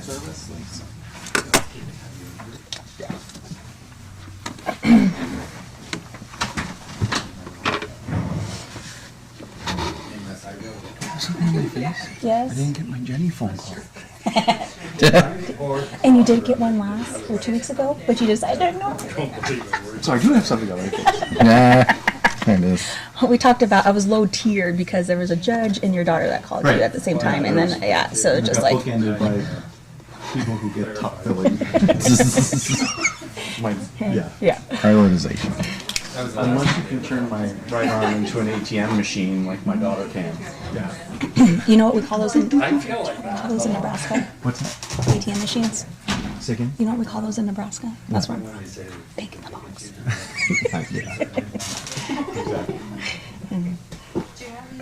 service. Yeah. Yes. I didn't get my Jenny phone call. And you did get one last or 2 weeks ago, but you decided no. So I do have something I like. Nah, it is. We talked about I was low tiered because there was a judge and your daughter that called you at the same time, and then so just like bookended by people who get top billing. yeah. Prioritization. Unless you can turn my right arm into an ATM machine like my daughter can. Yeah. You know what we call those in? I feel like that. Call those in Nebraska. What's that? ATM machines. Second? You know what we call those in Nebraska? That's where I'm from. Bank in the box.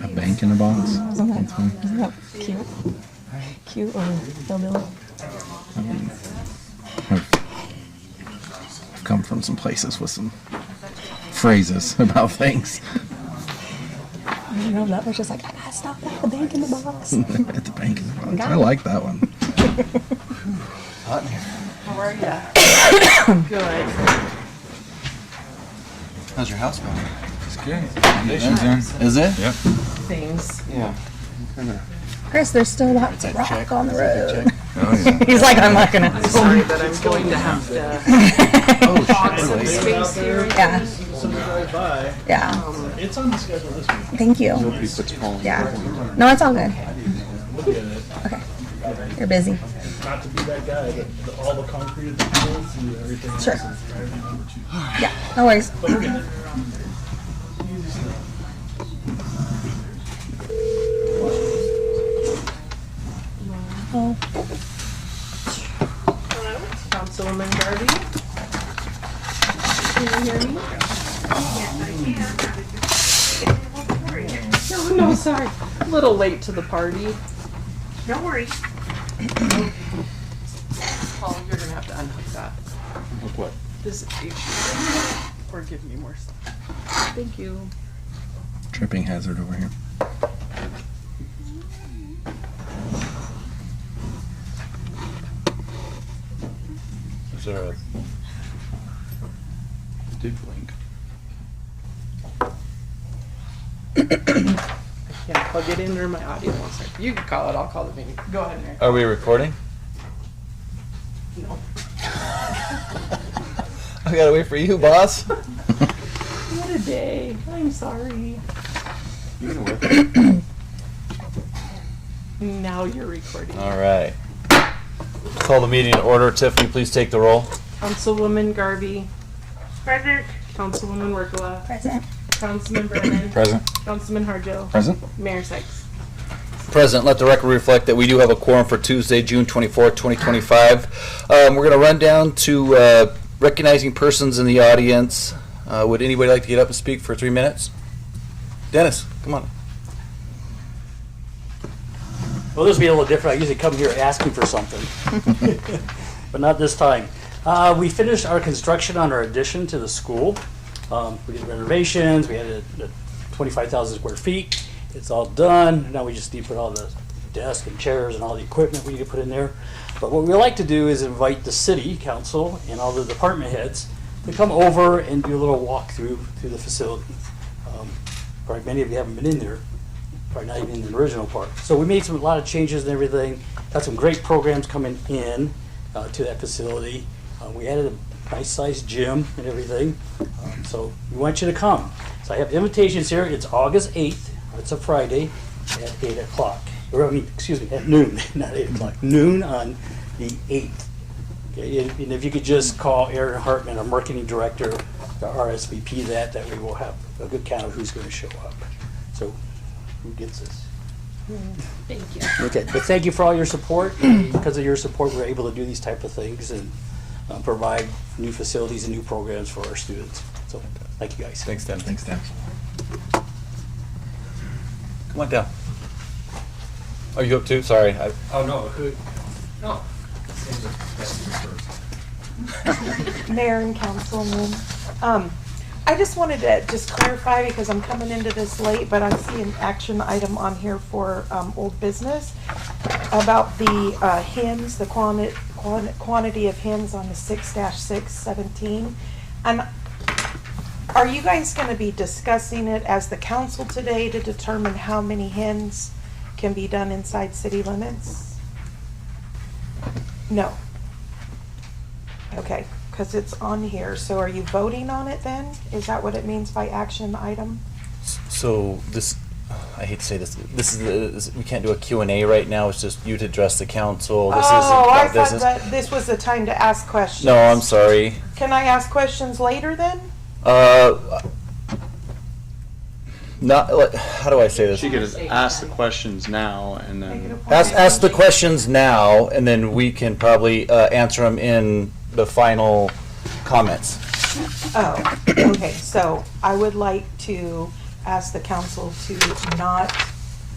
A bank in a box. Isn't that cute? Cute or hillbilly? I've come from some places with some phrases about things. You know, that was just like, I gotta stop at the bank in the box. At the bank in the box. I like that one. Hot in here. How are ya? Good. How's your house going? It's good. Foundation's in. Is it? Yep. Things. Yeah. Chris, there's still lots of rock on the road. Oh, yeah. He's like, I'm not gonna. Sorry, but I'm going to have to hog some space here. Yeah. Yeah. It's on the schedule this week. Thank you. Nobody puts pollen. Yeah. No, it's all good. Okay. You're busy. Not to be that guy, but all the concrete, the fields, and everything. Sure. Else is driving number 2. Yeah. No worries. But we're good. Oh. Hello, Councilwoman Garvey. Can you hear me? No, sorry. A little late to the party. Don't worry. Paul, you're gonna have to unhook that. Look what? This issue. Or give me more stuff. Thank you. Tripping hazard over here. Is there a... Did blink. Yeah, plug it in or my audio one second. You can call it, I'll call the meeting. Go ahead, Mary. Are we recording? No. I gotta wait for you, boss. What a day. I'm sorry. You can work. Now you're recording. All right. Call the meeting to order. Tiffany, please take the roll. Councilwoman Garvey. Present. Councilwoman Workla. Present. Councilman Brennan. Present. Councilman Harjo. Present. Mayor Sykes. Present. Let the record reflect that we do have a quorum for Tuesday, June 24th, 2025. We're going to run down to recognizing persons in the audience. Would anybody like to get up and speak for 3 minutes? Dennis, come on. Well, this will be a little different. I usually come here asking for something, but not this time. We finished our construction on our addition to the school. We did renovations. We had a 25,000 square feet. It's all done. Now we just need to put all the desks and chairs and all the equipment we need to put in there. But what we like to do is invite the city council and all the department heads to come over and do a little walkthrough through the facility. Probably many of you haven't been in there. Probably not even in the original part. So we made a lot of changes and everything. Got some great programs coming in to that facility. We added a nice sized gym and everything. So we want you to come. So I have invitations here. It's August 8th. It's a Friday at 8 o'clock. Or I mean, excuse me, at noon, not 8 o'clock. Noon on the 8th. Okay, and if you could just call Aaron Hartman, our marketing director, to RSVP that way we'll have a good count of who's going to show up. So who gets this? Thank you. Okay, but thank you for all your support. Because of your support, we're able to do these type of things and provide new facilities and new programs for our students. So thank you guys. Thanks, Dan. Thanks, Dan. Come on down. Are you up too? Sorry. Oh, no. No. Mayor and Councilman, I just wanted to just clarify because I'm coming into this late, but I see an action item on here for old business about the hens, the quantity of hens on the 6-617. And are you guys going to be discussing it as the council today to determine how many hens can be done inside city limits? No. Okay. Because it's on here. So are you voting on it then? Is that what it means by action item? So this, I hate to say this, we can't do a Q&A right now. It's just you to address the council. This I isn't thought business. that this was the time to ask questions. No, I'm sorry. Can I ask questions later then? Not like, how do I say this? She could ask the questions now and then. Ask the questions now, and then we can probably answer them in the final comments. Oh, okay. So I would like to ask the council to not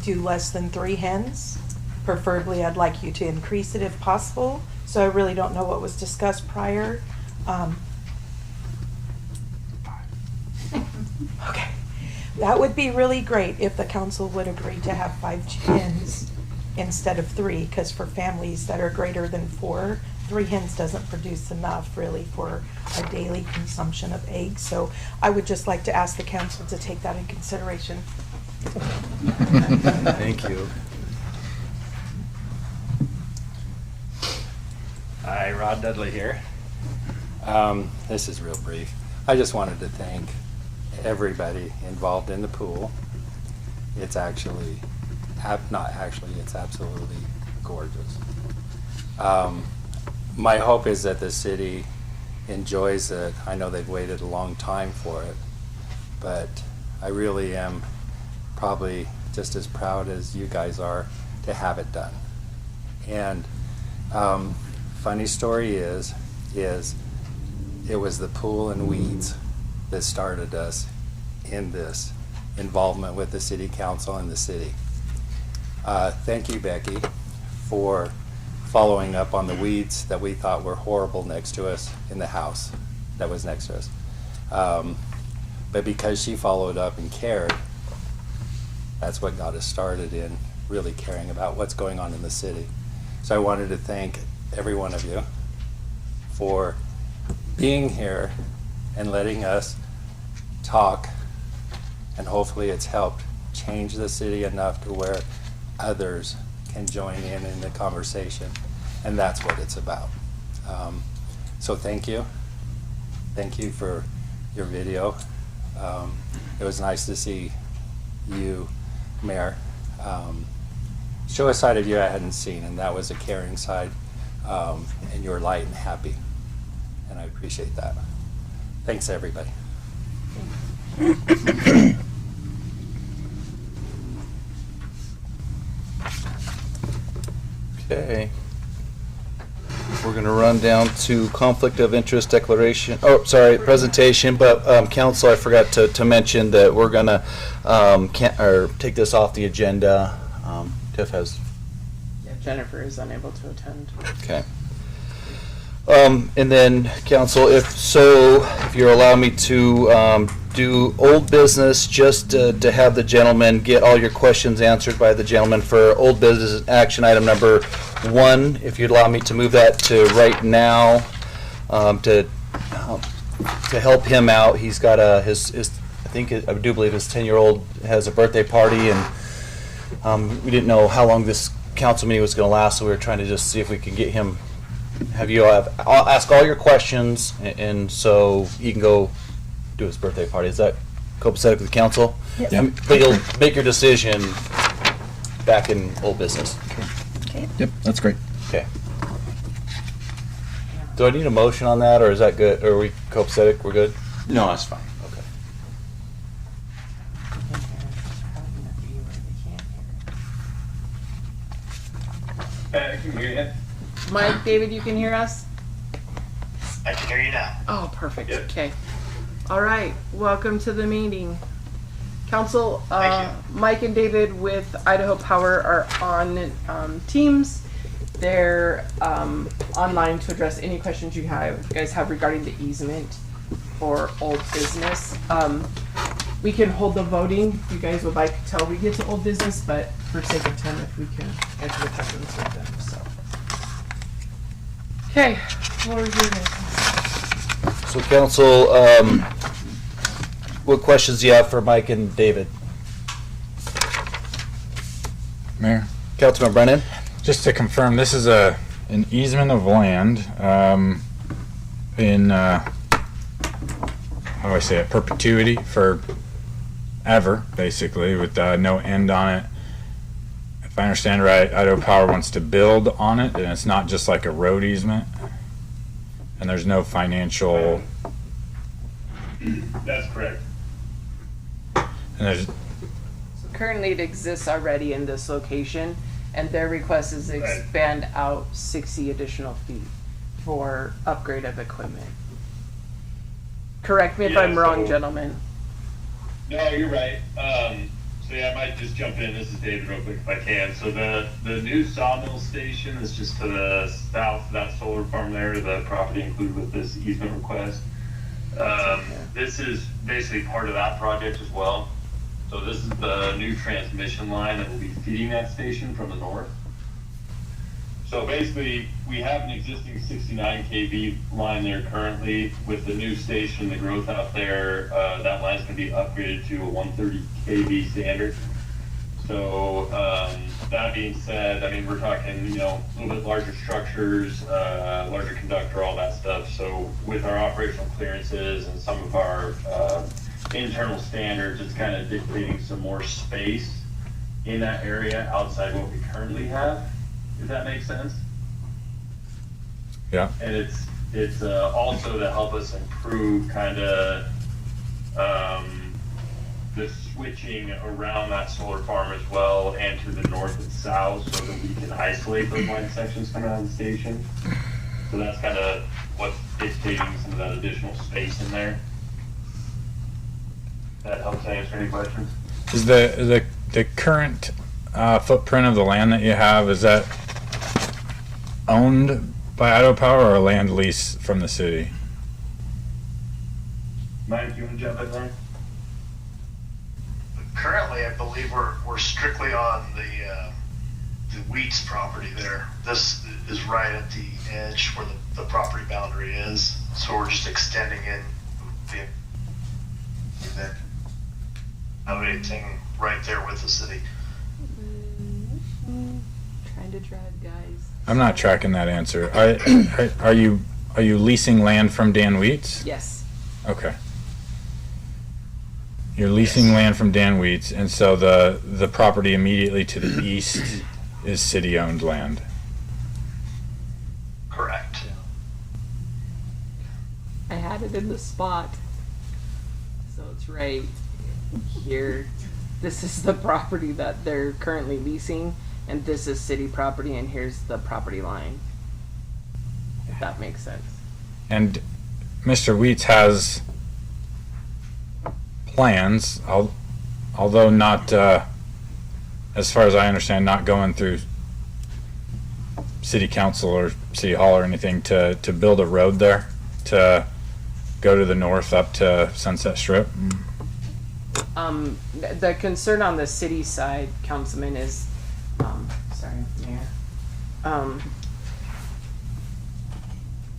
do less than 3 hens. Preferably, I'd like you to increase it if possible. So I really don't know what was discussed prior. Okay. That would be really great if the council would agree to have 5 hens instead of 3, because for families that are greater than 4, 3 hens doesn't produce enough really for a daily consumption of eggs. So I would just like to ask the council to take that in consideration. Thank you. Hi, Rod Dudley here. This is real brief. I just wanted to thank everybody involved in the pool. It's actually, it's absolutely gorgeous. My hope is that the city enjoys it. I know they've waited a long time for it, but I really am probably just as proud as you guys are to have it done. And funny story is it was the pool and weeds that started us in this involvement with the city council and the city. Thank you, Becky, for following up on the weeds that we thought were horrible next to us in the house that was next to us. But because she followed up and cared, that's what got us started in really caring about what's going on in the city. So I wanted to thank every one of you for being here and letting us talk, and hopefully it's helped change the city enough to where others can join in the conversation, and that's what it's about. So thank you for your video. It was nice to see you, Mayor, show a side of you I hadn't seen, and that was a caring side, and you were light and happy, and I appreciate that. Thanks, everybody. Okay. We're going to run down to conflict of interest declaration. Oh, sorry, presentation. But council, I forgot to mention that we're going to take this off the agenda. Tiff has. Yeah, Jennifer is unable to attend. Okay. And then council, if you allow me to do old business, just to have the gentleman get all your questions answered by the gentleman for old business action item number 1. If you'd allow me to move that to right now, to help him out. He's got I do believe his 10-year-old has a birthday party, and we didn't know how long this council meeting was going to last, so we were trying to just see if we can get him. Have you ask all your questions, and so he can go do his birthday party. Is that copacetic with the council? Yes. Yeah. But you'll make your decision back in old business. Okay. Yep, that's great. Okay. Do I need a motion on that, or is that good? Or are we copacetic? We're good? No, that's fine. Okay. I can hear you. Mike, David, you can hear us? I can hear you now. Oh, perfect. Good. Okay. All right. Welcome to the meeting. Council, Thank Mike and David with Idaho Power are on Teams. They're online to address any questions you guys have regarding the easement for old business. We can hold the voting if you guys would like till we get to old business, but for sake of time, if we can answer the questions with them, so. Okay, floor is yours. So council, what questions do you have for Mike and David? Mayor? Councilman Brennan? Just to confirm, this is an easement of land in, how do I say it, perpetuity for ever, basically, with no end on it. If I understand right, Idaho Power wants to build on it, and it's not just like a road easement, and there's no financial. That's correct. And there's Currently, it exists already in this location, and their request is to expand out 60 additional feet for upgrade of equipment. Correct me if I'm wrong, gentlemen. No, you're right. So yeah, I might just jump in. This is David real quick if I can. So the new sawmill station is just to the south of that solar farm there, the property included with this easement request. This is basically part of that project as well. So this is the new transmission line that will be feeding that station from the north. So basically, we have an existing 69 kV line there currently. With the new station, the growth out there, that line's going to be upgraded to a 130 kV standard. So that being said, I mean, we're talking, you know, a little bit larger structures, larger conductor, all that stuff. So with our operational clearances and some of our internal standards, it's kind of dictating some more space in that area outside what we currently have, if that makes sense. yeah. And it's also to help us improve kind of the switching around that solar farm as well, and to the north and south, so that we can isolate those line sections coming out of the station. So that's kind of what's dictating some of that additional space in there. That helps answer any questions. Is the current footprint of the land that you have, is that owned by Idaho Power or a land lease from the city? Mike, you want to jump in there? Currently, I believe we're strictly on the Wheats property there. This is right at the edge where the property boundary is. So we're just extending in the everything right there with the city. Trying to drive, guys. I'm not tracking that answer. Are you leasing land from Dan Wheats? Yes. Okay. You're leasing land from Dan Wheats, and so the property immediately to the east is city-owned land. Correct. I had it in the spot. So it's right here. This is the property that they're currently leasing, and this is city property, and here's the property line. If that makes sense. And Mr. Wheats has plans, although not, as far as I understand, not going through city council or city hall or anything, to build a road there to go to the north up to Sunset Strip. The concern on the city side, Councilman, is, sorry, Mayor,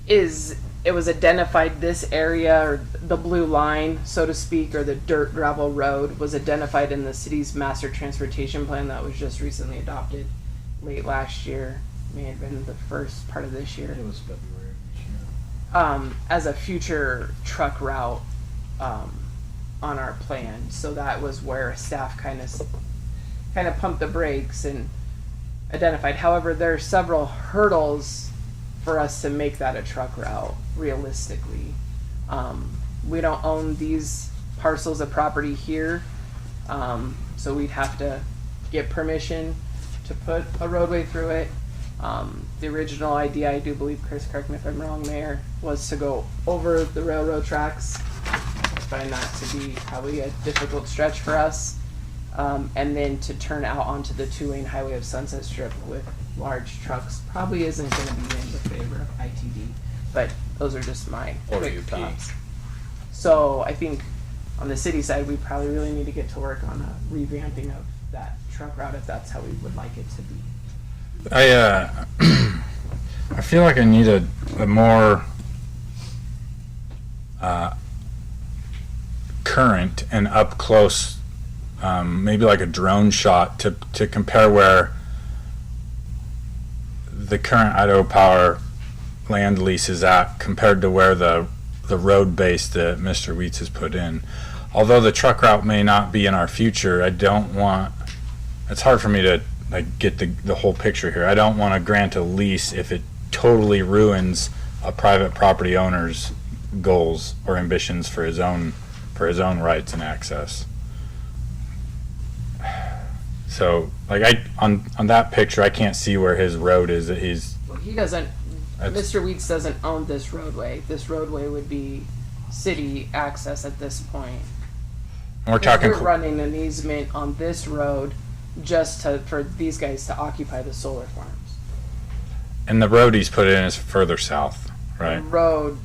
is it was identified this area, or the blue line, so to speak, or the dirt gravel road was identified in the city's master transportation plan that was just recently adopted late last year, may have been the first part of this year. It was February of this year. As a future truck route on our plan. So that was where staff kind of pumped the brakes and identified. However, there are several hurdles for us to make that a truck route realistically. We don't own these parcels of property here, so we'd have to get permission to put a roadway through it. The original idea, I do believe, Chris, correct me if I'm wrong, Mayor, was to go over the railroad tracks. I find that to be probably a difficult stretch for us. And then to turn out onto the two-lane highway of Sunset Strip with large trucks probably isn't going to be in the favor of ITD. But those are just my Or quick UP. thoughts. So I think on the city side, we probably really need to get to work on a revamping of that truck route if that's how we would like it to be. I feel like I need a more current and up close, maybe like a drone shot to compare where the current Idaho Power land lease is at compared to where the road base that Mr. Wheats has put in. Although the truck route may not be in our future, I don't want, it's hard for me to like get the whole picture here. I don't want to grant a lease if it totally ruins a private property owner's goals or ambitions for his own rights and access. So like on that picture I can't see where his road is that he's. Well, he doesn't, Mr. Wheats doesn't own this roadway. This roadway would be city access at this point. We're talking. We're running an easement on this road just for these guys to occupy the solar farms. And the road he's put in is further south, right? The road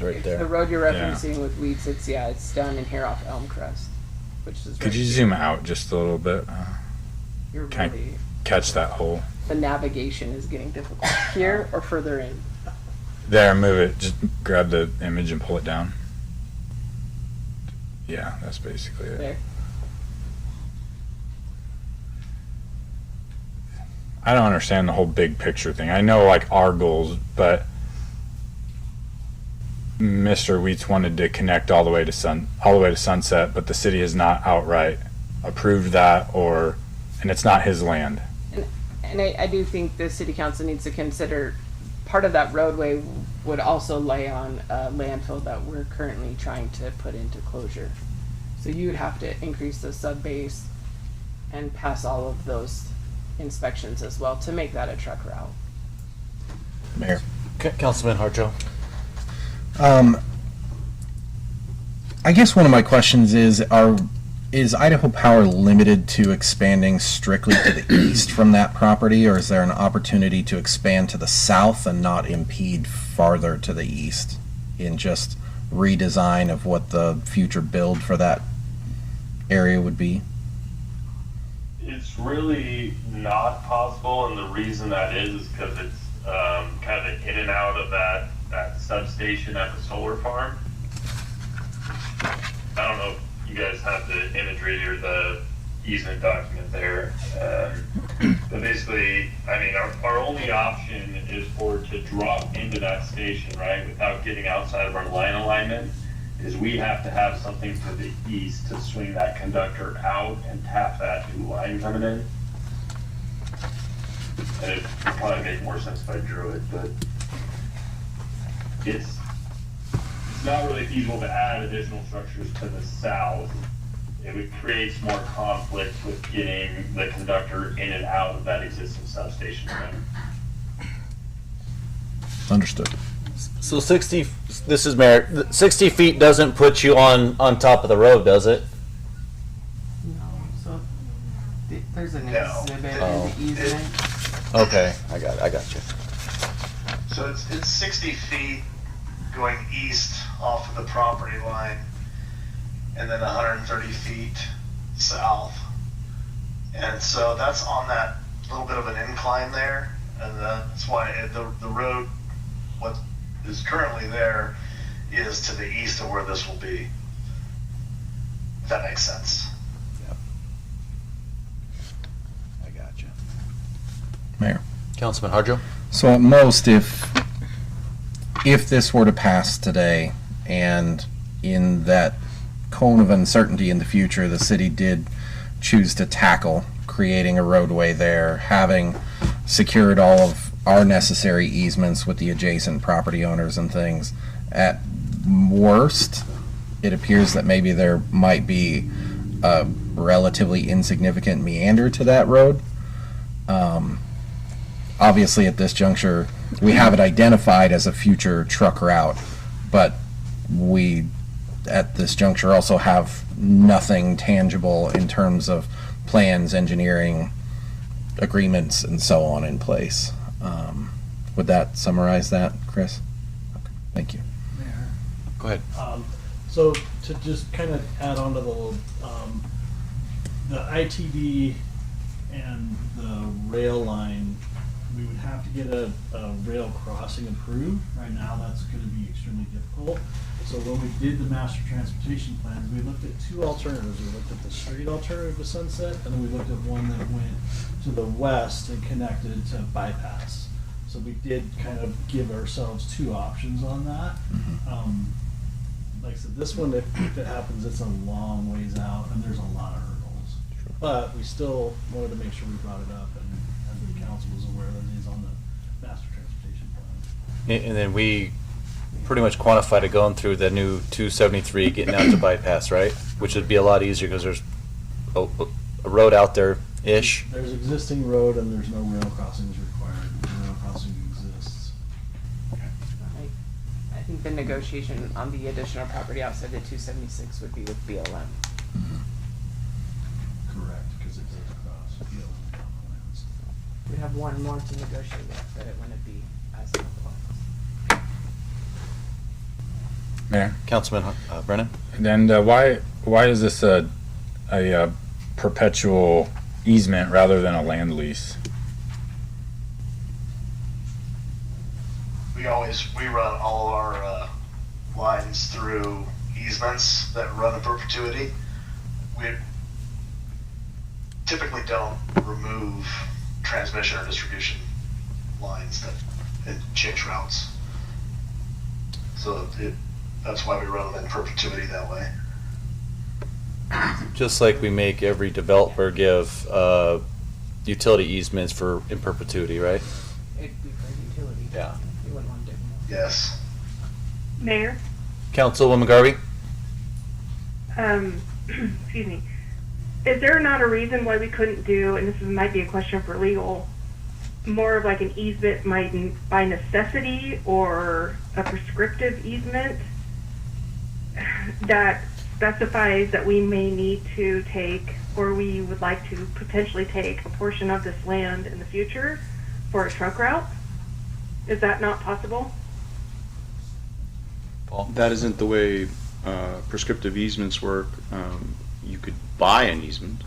Right there. The road you're referencing with Wheats, it's down in here off Elm Crest, which is. Could you zoom out just a little bit? You're Can really. I catch that hole? The navigation is getting difficult here or further in. There, move it. Just grab the image and pull it down. Yeah, that's basically it. There. I don't understand the whole big picture thing. I know like our goals, but Mr. Wheats wanted to connect all the way to Sunset, but the city has not outright approved that, and it's not his land. And I do think the city council needs to consider part of that roadway would also lay on a landfill that we're currently trying to put into closure. So you'd have to increase the sub base and pass all of those inspections as well to make that a truck route. Mayor. Councilman Harjo. I guess one of my questions is Idaho Power limited to expanding strictly to the east from that property, or is there an opportunity to expand to the south and not impede farther to the east in just redesign of what the future build for that area would be? It's really not possible, and the reason that is because it's kind of in and out of that substation at the solar farm. I don't know if you guys have the imagery or the easement document there, but basically, I mean, our only option is for to drop into that station, right, without getting outside of our line alignment, is we have to have something to the east to swing that conductor out and tap that new line coming in. And it would probably make more sense if I drew it, but it's not really feasible to add additional structures to the south. It would create more conflict with getting the conductor in and out of that existing substation ring. Understood. So 60, this is Mayor, 60 feet doesn't put you on top of the road, does it? No, so there's an No. exhibit Oh. in the easement. Okay, I got you. So it's 60 feet going east off of the property line, and then 130 feet south. And so that's on that little bit of an incline there, and that's why the road, what is currently there, is to the east of where this will be. If that makes sense. I got you. Mayor. Councilman Harjo. So at most, if this were to pass today, and in that cone of uncertainty in the future, the city did choose to tackle creating a roadway there, having secured all of our necessary easements with the adjacent property owners and things, at worst, it appears that maybe there might be a relatively insignificant meander to that road. Obviously, at this juncture, we have it identified as a future truck route, but we, at this juncture, also have nothing tangible in terms of plans, engineering, agreements, and so on in place. Would that summarize that, Chris? Okay, thank you. Go ahead. So to just kind of add on to the ITD and the rail line, we would have to get a rail crossing approved. Right now, that's going to be extremely difficult. So when we did the master transportation plans, we looked at two alternatives. We looked at the straight alternative to Sunset, and then we looked at one that went to the west and connected to bypass. So we did kind of give ourselves two options on that. Like I said, this one, if it happens, it's a long ways out, and there's a lot of hurdles. But we still wanted to make sure we brought it up, and the council was aware that it is on the master transportation plan. And then we pretty much quantified it going through the new 273 getting out to bypass, right? Which would be a lot easier because there's a road out there-ish. There's existing road, and there's no rail crossings required. The rail crossing exists. I think the negotiation on the additional property outside the 276 would be with BLM. Correct, because it goes across BLM lands. We have one more to negotiate with, but it wouldn't be as complex. Mayor? Councilman Brennan? And why is this a perpetual easement rather than a land lease? We run all our lines through easements that run in perpetuity. We typically don't remove transmission or distribution lines and change routes. So that's why we run them in perpetuity that way. Just like we make every developer give utility easements in perpetuity, right? It'd be for utility. Yeah. You wouldn't want to do more. Yes. Mayor, Councilwoman Garvey? excuse me. Is there not a reason why we couldn't do, and this might be a question for legal, more of like an easement by necessity or a prescriptive easement that specifies that we may need to take, or we would like to potentially take a portion of this land in the future for a truck route? Is that not possible? Paul? That isn't the way prescriptive easements work. You could buy an easement,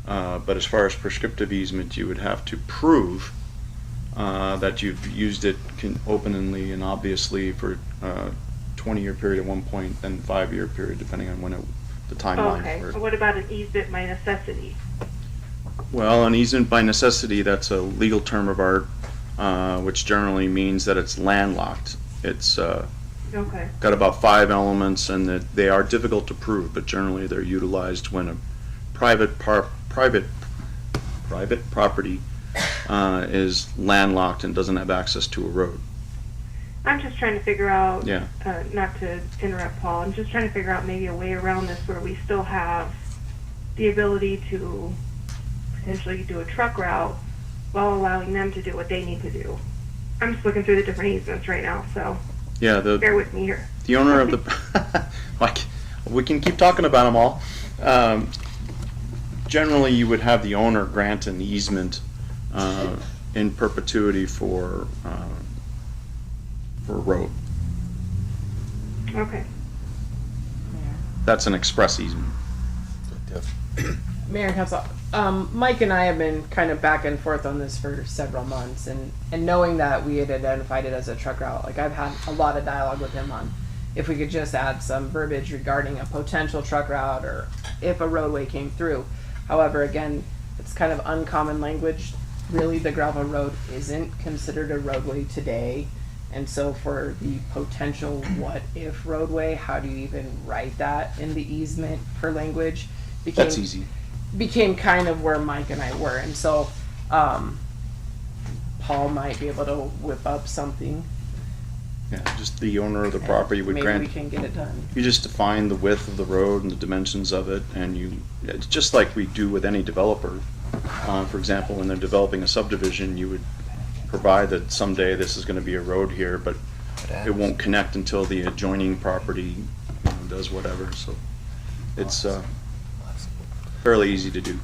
but as far as prescriptive easement, you would have to prove that you've used it openly and obviously for a 20-year period at one point, then 5-year period, depending on when the timeline. Okay, but what about an easement by necessity? Well, an easement by necessity, that's a legal term of art, which generally means that it's landlocked. It's Okay. got about 5 elements, and that they are difficult to prove, but generally they're utilized when a private property is landlocked and doesn't have access to a road. I'm just trying to figure out, Yeah. not to interrupt Paul, I'm just trying to figure out maybe a way around this where we still have the ability to potentially do a truck route while allowing them to do what they need to do. I'm just looking through the different easements right now, so Yeah, bear with me here. the owner of the like, we can keep talking about them all. Generally, you would have the owner grant an easement in perpetuity for a road. Okay. That's an express easement. Mayor and Council, Mike and I have been kind of back and forth on this for several months, and knowing that we had identified it as a truck route, like I've had a lot of dialogue with him on if we could just add some verbiage regarding a potential truck route or if a roadway came through. However, again, it's kind of uncommon language. Really, the gravel road isn't considered a roadway today. And so for the potential what if roadway, how do you even write that in the easement for language? That's easy. Became kind of where Mike and I were. And so Paul might be able to whip up something. Yeah, just the owner of the property would grant. Maybe we can get it done. You just define the width of the road and the dimensions of it, and it's just like we do with any developer. For example, when they're developing a subdivision, you would provide that someday this is going to be a road here, but it won't connect until the adjoining property does whatever. So it's fairly easy to do.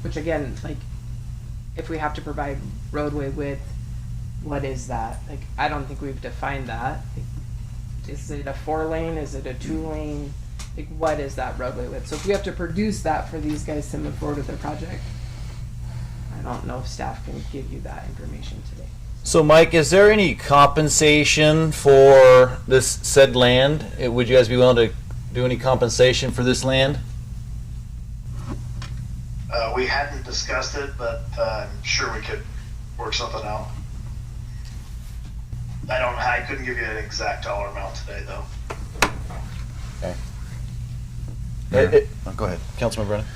Which again, like, if we have to provide roadway width, what is that? Like, I don't think we've defined that. is it a 4-lane? Is it a 2-lane? Like, what is that roadway width? So if we have to produce that for these guys to move forward with their project, I don't know if staff can give you that information today. So, Mike, is there any compensation for this said land? Would you guys be willing to do any compensation for this land? We hadn't discussed it, but I'm sure we could work something out. I couldn't give you an exact dollar amount today, though. Okay. Go ahead, Councilman Brennan.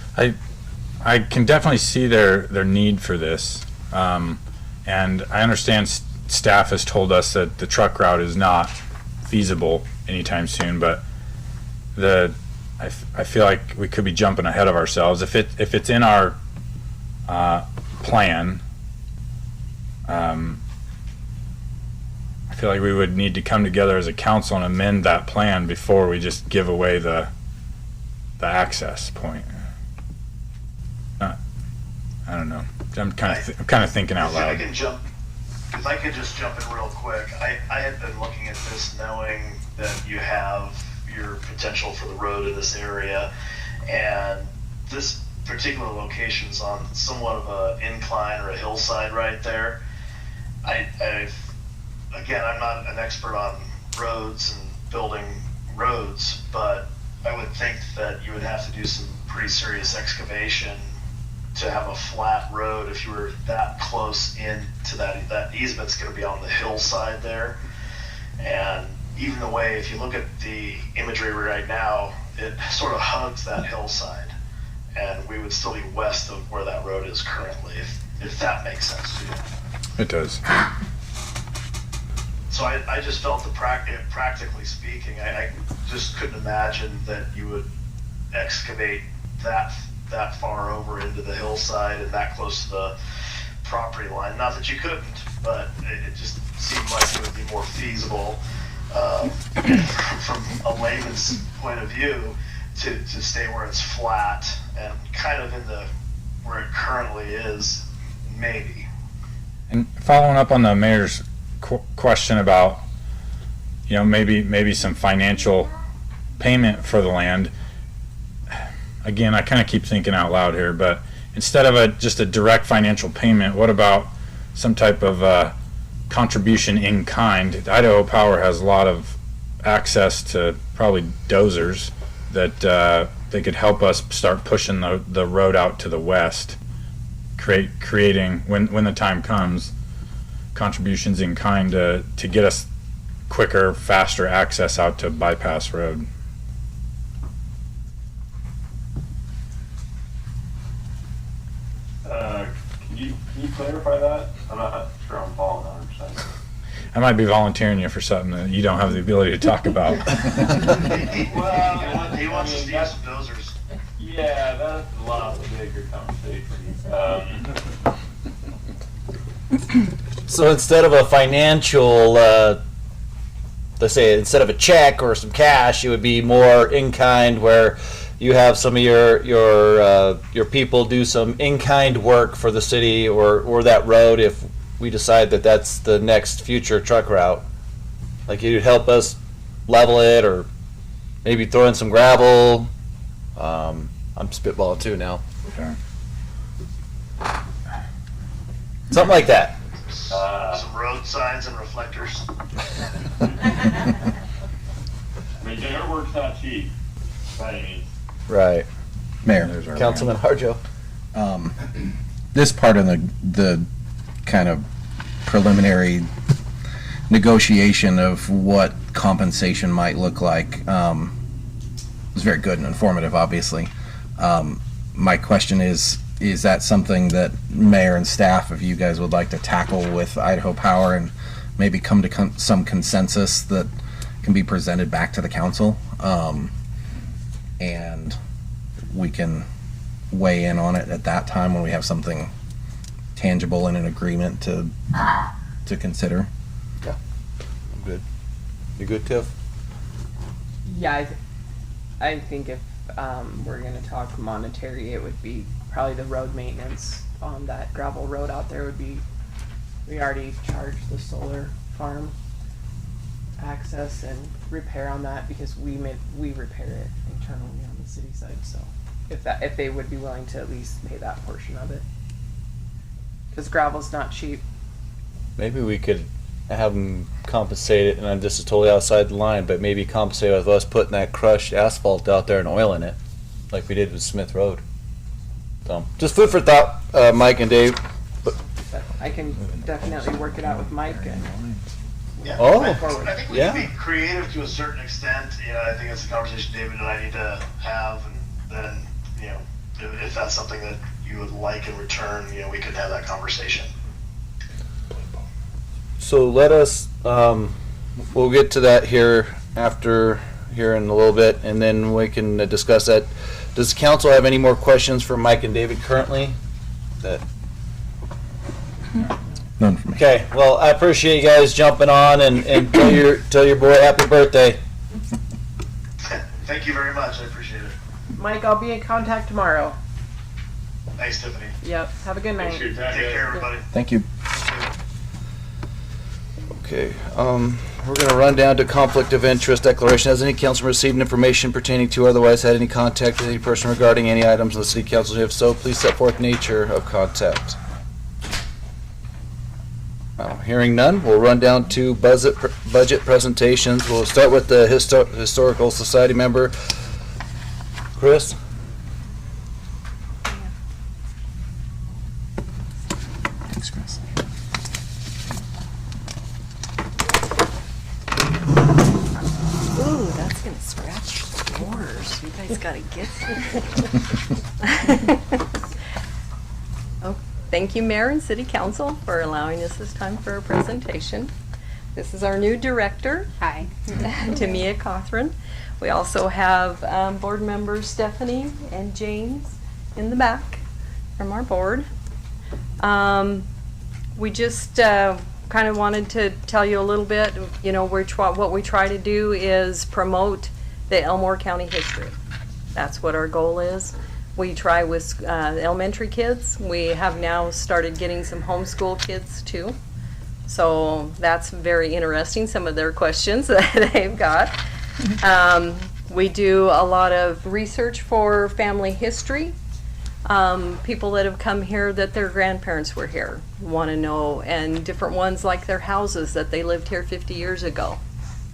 I can definitely see their need for this, and I understand staff has told us that the truck route is not feasible anytime soon. But I feel like we could be jumping ahead of ourselves if it's in our plan. I feel like we would need to come together as a council and amend that plan before we just give away the access point. I don't know. I'm kind of thinking out loud. If I could just jump in real quick, I had been looking at this knowing that you have your potential for the road in this area, and this particular location's on somewhat of an incline or a hillside right there. Again, I'm not an expert on roads and building roads, but I would think that you would have to do some pretty serious excavation to have a flat road if you were that close into that easement's going to be on the hillside there. And even the way, if you look at the imagery right now, it sort of hugs that hillside, and we would still be west of where that road is currently, if that makes sense to you. It does. So I just felt practically speaking, I just couldn't imagine that you would excavate that far over into the hillside and that close to the property line. Not that you couldn't, but it just seemed like it would be more feasible from a layman's point of view to stay where it's flat and kind of in where it currently is, maybe. And following up on the mayor's question about, maybe some financial payment for the land. Again, I kind of keep thinking out loud here, but instead of just a direct financial payment, what about some type of contribution in kind? Idaho Power has a lot of access to probably dozers that they could help us start pushing the road out to the west, creating when the time comes, contributions in kind to get us quicker, faster access out to Bypass Road. Can you clarify that? I'm not sure I'm following 100%. I might be volunteering you for something that you don't have the ability to talk about. Well, he wants us to use some dozers. Yeah, that's a lot bigger conversation. So instead of a financial, let's say instead of a check or some cash, it would be more in kind, where you have some of your people do some in kind work for the city or that road if we decide that that's the next future truck route. Like you'd help us level it or maybe throw in some gravel. I'm spitballing too now. Okay. Something like that. Some road signs and reflectors. I mean, dirt work's not cheap by any means. Right. Mayor. Councilman Harjo. This part of the kind of preliminary negotiation of what compensation might look like was very good and informative, obviously. My question is that something that mayor and staff, if you guys would like to tackle with Idaho Power and maybe come to some consensus that can be presented back to the council, and we can weigh in on it at that time when we have something tangible and an agreement to consider? Yeah, I'm good. You good, Tiff? Yeah, I think if we're going to talk monetary, it would be probably the road maintenance on that gravel road out there would be, we already charged the solar farm. access and repair on that because we repair it internally on the city side. So if they would be willing to at least pay that portion of it, because gravel's not cheap. Maybe we could have them compensate it, and this is totally outside the line, but maybe compensate with us putting that crushed asphalt out there and oiling it, like we did with Smith Road. So, just food for thought, Mike and Dave. But I can definitely work it out with Mike. And Yeah, Oh, I think we yeah. can be creative to a certain extent. You know, I think it's a conversation David and I need to have, and then, you know, if that's something that you would like in return, you know, we could have that conversation. So let us, we'll get to that here in a little bit, and then we can discuss that. Does council have any more questions for Mike and David currently? None for me. Okay, well, I appreciate you guys jumping on and tell your boy happy birthday. Thank you very much. I appreciate it. Mike, I'll be in contact tomorrow. Thanks, Tiffany. Yep. Have a good night. Thanks for your time, Take guys. care, everybody. Thank you. Okay, we're gonna run down to conflict of interest declaration. Has any council received information pertaining to or otherwise had any contact with any person regarding any items of the city council? If so, please set forth nature of contact. Hearing none, we'll run down to budget presentations. We'll start with the Historical Society member, Chris. Thanks, Chris. Ooh, that's gonna scratch floors. You guys gotta get some. Oh, thank you, Mayor and City Council, for allowing us this time for a presentation. This is our new director. Hi. Tamia Cothran. We also have board members Stephanie and James in the back from our board. We just kind of wanted to tell you a little bit, you know, what we try to do is promote the Elmore County history. That's what our goal is. We try with elementary kids. We have now started getting some homeschool kids too. So that's very interesting, some of their questions that they've got. We do a lot of research for family history. People that have come here that their grandparents were here want to know, and different ones like their houses that they lived here 50 years ago.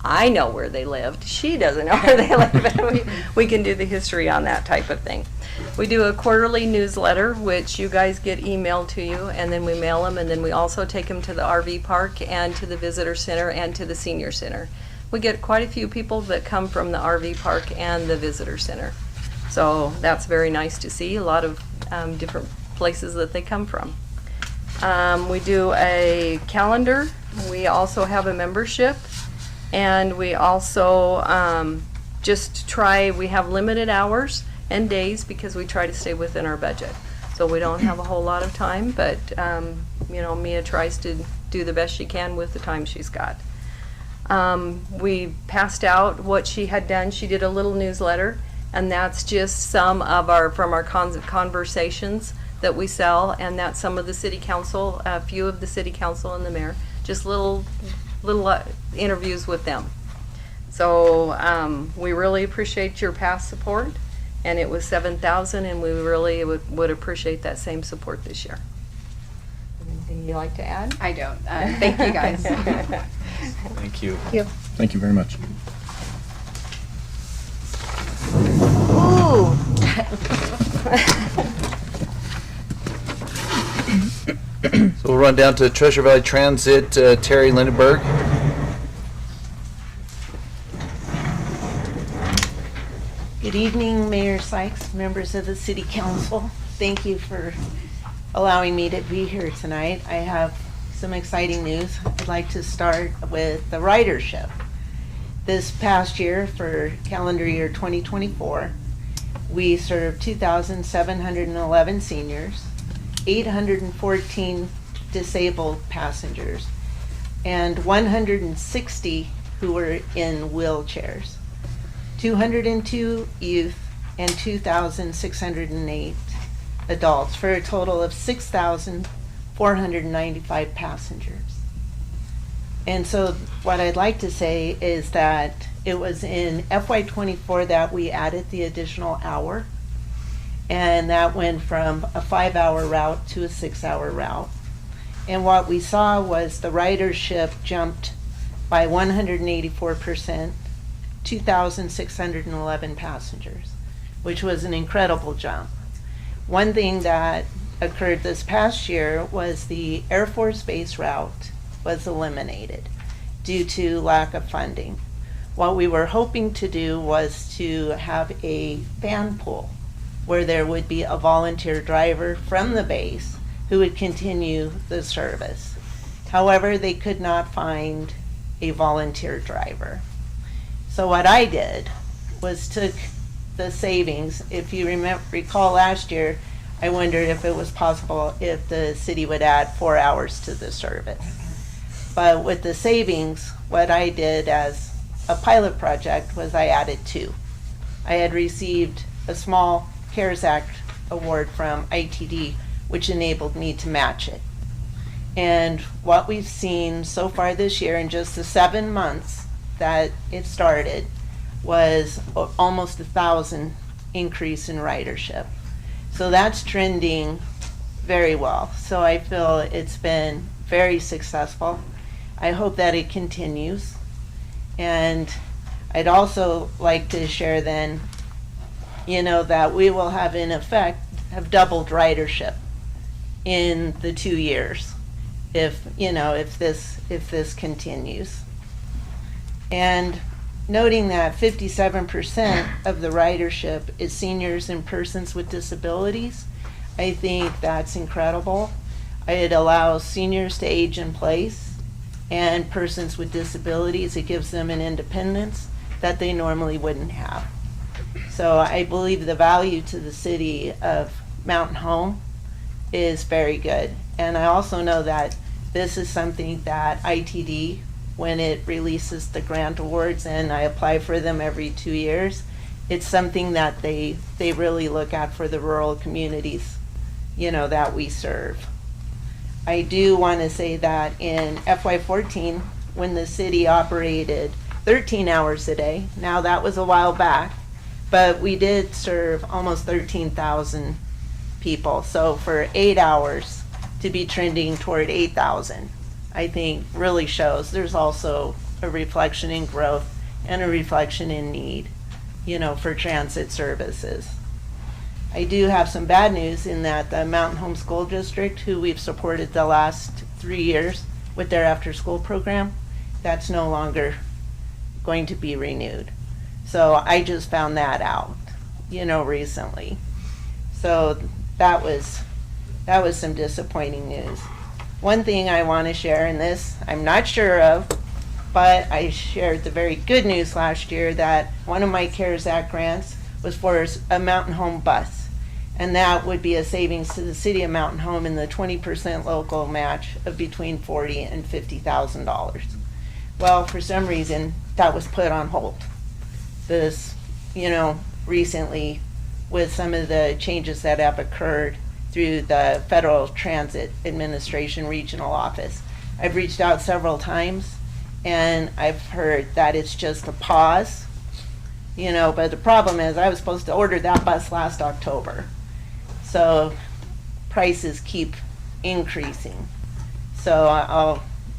I know where they lived. She doesn't know where they live, but we can do the history on that type of thing. We do a quarterly newsletter, which you guys get emailed to you, and then we mail them, and then we also take them to the RV park and to the visitor center and to the senior center. We get quite a few people that come from the RV park and the visitor center. So that's very nice to see, a lot of different places that they come from. We do a calendar. We also have a membership. And we also we have limited hours and days because we try to stay within our budget. So we don't have a whole lot of time, but you know, Mia tries to do the best she can with the time she's got. We passed out what she had done. She did a little newsletter, and that's just some of our conversations that we sell, and that's some of the city council, a few of the city council and the mayor, just little interviews with them. So we really appreciate your past support, and it was 7,000, and we really would appreciate that same support this year. Anything you'd like to add? I don't. Thank you, guys. Thank you. Thank you. Thank you very much. Ooh. So we'll run down to Treasure Valley Transit, Terry Lindenberg. Good evening, Mayor Sykes, members of the City Council. Thank you for allowing me to be here tonight. I have some exciting news. I'd like to start with the ridership. This past year, for calendar year 2024, we served 2,711 seniors, 814 disabled passengers, and 160 who were in wheelchairs, 202 youth, and 2,608 adults, for a total of 6,495 passengers. And so what I'd like to say is that it was in FY24 that we added the additional hour. And that went from a 5-hour route to a 6-hour route. And what we saw was the ridership jumped by 184%, 2,611 passengers, which was an incredible jump. One thing that occurred this past year was the Air Force Base route was eliminated due to lack of funding. What we were hoping to do was to have a fan pool where there would be a volunteer driver from the base who would continue the service. However, they could not find a volunteer driver. So what I did was took the savings. If you recall last year, I wondered if it was possible if the city would add 4 hours to the service. But with the savings, what I did as a pilot project was I added 2. I had received a small CARES Act award from ITD, which enabled me to match it. And what we've seen so far this year in just the 7 months that it started was almost 1,000 increase in ridership. So that's trending very well. So I feel it's been very successful. I hope that it continues. And I'd also like to share then, that we will have in effect have doubled ridership in the 2 years if this continues. And noting that 57% of the ridership is seniors and persons with disabilities, I think that's incredible. It allows seniors to age in place, and persons with disabilities, it gives them an independence that they normally wouldn't have. So I believe the value to the city of Mountain Home is very good. And I also know that this is something that ITD, when it releases the grant awards, and I apply for them every 2 years, it's something that they really look at for the rural communities, that we serve. I do want to say that in FY14, when the city operated 13 hours a day, now that was a while back, but we did serve almost 13,000 people. So for 8 hours to be trending toward 8,000, I think really shows there's also a reflection in growth and a reflection in need, for transit services. I do have some bad news in that the Mountain Home School District, who we've supported the last 3 years with their after-school program, that's no longer going to be renewed. So I just found that out, recently. So that was some disappointing news. One thing I want to share, and this I'm not sure of, but I shared the very good news last year that one of my CARES Act grants was for a Mountain Home bus. And that would be a savings to the city of Mountain Home in the 20% local match of between $40,000 and $50,000. Well, for some reason, that was put on hold. This, recently with some of the changes that have occurred through the Federal Transit Administration Regional Office. I've reached out several times, and I've heard that it's just a pause, but the problem is I was supposed to order that bus last October. So prices keep increasing. So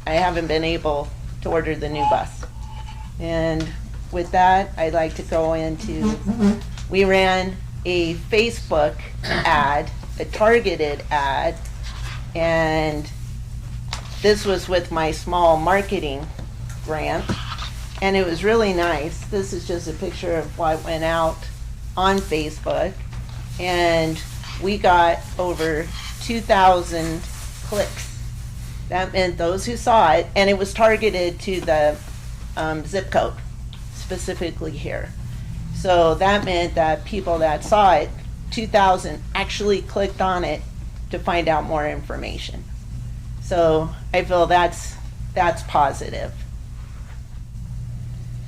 I haven't been able to order the new bus. And with that, I'd like to go into, we ran a Facebook ad, a targeted ad, and this was with my small marketing grant, and it was really nice. This is just a picture of what went out on Facebook, and we got over 2,000 clicks. That meant those who saw it, and it was targeted to the zip code, specifically here. So that meant that people that saw it, 2,000 actually clicked on it to find out more information. So I feel that's positive.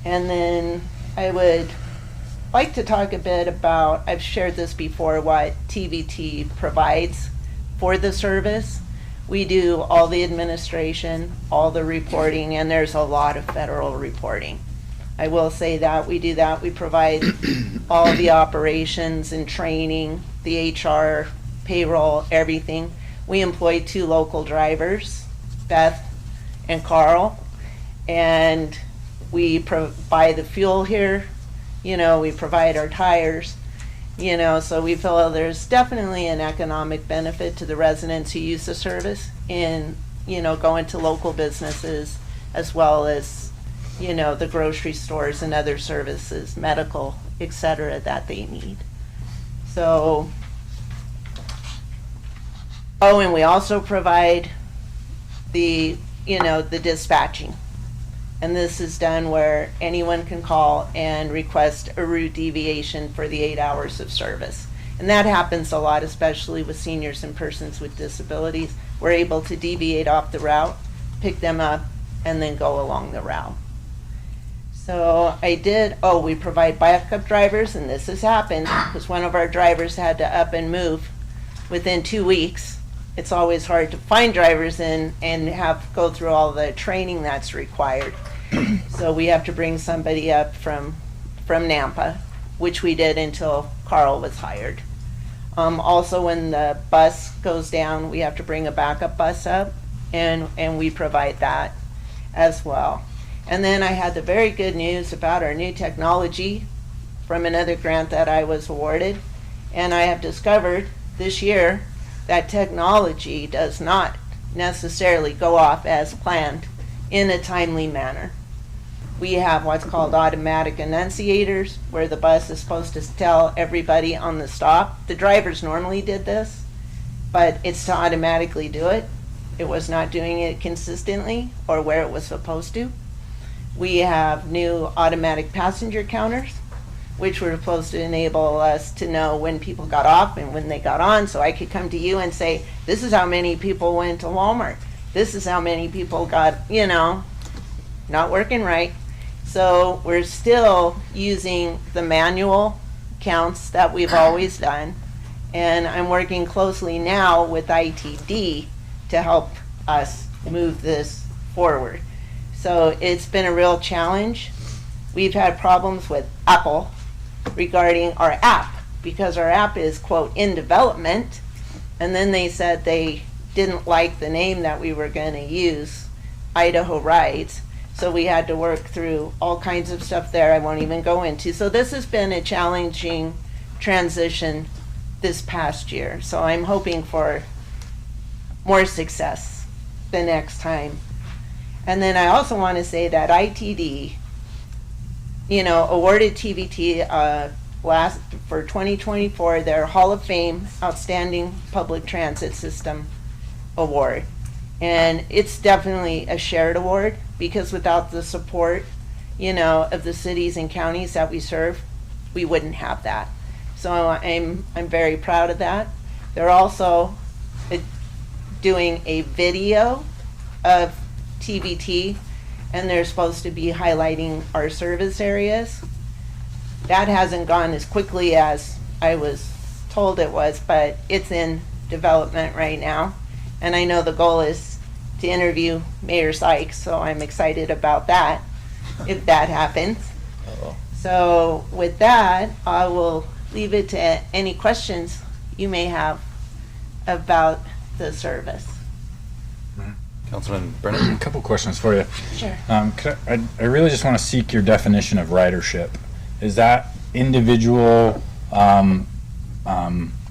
And then I would like to talk a bit about, I've shared this before, what TVT provides for the service. We do all the administration, all the reporting, and there's a lot of federal reporting. I will say that we do that. We provide all the operations and training, the HR, payroll, everything. We employ 2 local drivers, Beth and Carl, and we buy the fuel here. You know, we provide our tires. You know, so we feel there's definitely an economic benefit to the residents who use the service in, you know, going to local businesses as well as, you know, the grocery stores and other services, medical, etc., that they need. So, oh, and we also provide the, you know, the dispatching. And this is done where anyone can call and request a route deviation for the 8 hours of service. And that happens a lot, especially with seniors and persons with disabilities. We're able to deviate off the route, pick them up, and then go along the route. So we provide backup drivers, and this has happened because one of our drivers had to up and move within 2 weeks. It's always hard to find drivers and have go through all the training that's required. So we have to bring somebody up from Nampa, which we did until Carl was hired. Also, when the bus goes down, we have to bring a backup bus up, and we provide that as well. And then I had the very good news about our new technology from another grant that I was awarded, and I have discovered this year that technology does not necessarily go off as planned in a timely manner. We have what's called automatic enunciators, where the bus is supposed to tell everybody on the stop. The drivers normally did this, but it's to automatically do it. It was not doing it consistently or where it was supposed to. We have new automatic passenger counters, which were supposed to enable us to know when people got off and when they got on, so I could come to you and say, this is how many people went to Walmart. This is how many people got, you know, not working right. So we're still using the manual counts that we've always done, and I'm working closely now with ITD to help us move this forward. So it's been a real challenge. We've had problems with Apple regarding our app, because our app is, quote, in development, and then they said they didn't like the name that we were going to use, Idaho Rides, so we had to work through all kinds of stuff there I won't even go into. So this has been a challenging transition this past year, so I'm hoping for more success the next time. And then I also want to say that ITD, you know, awarded TVT last for 2024 their Hall of Fame Outstanding Public Transit System Award. And it's definitely a shared award, because without the support, you know, of the cities and counties that we serve, we wouldn't have that. So I'm very proud of that. They're also doing a video of TVT, and they're supposed to be highlighting our service areas. That hasn't gone as quickly as I was told it was, but it's in development right now. And I know the goal is to interview Mayor Sykes, so I'm excited about that, if that happens. So with that, I will leave it to any questions you may have about the service. Councilman Brennan? A couple questions for you. Sure. I really just want to seek your definition of ridership. Is that individual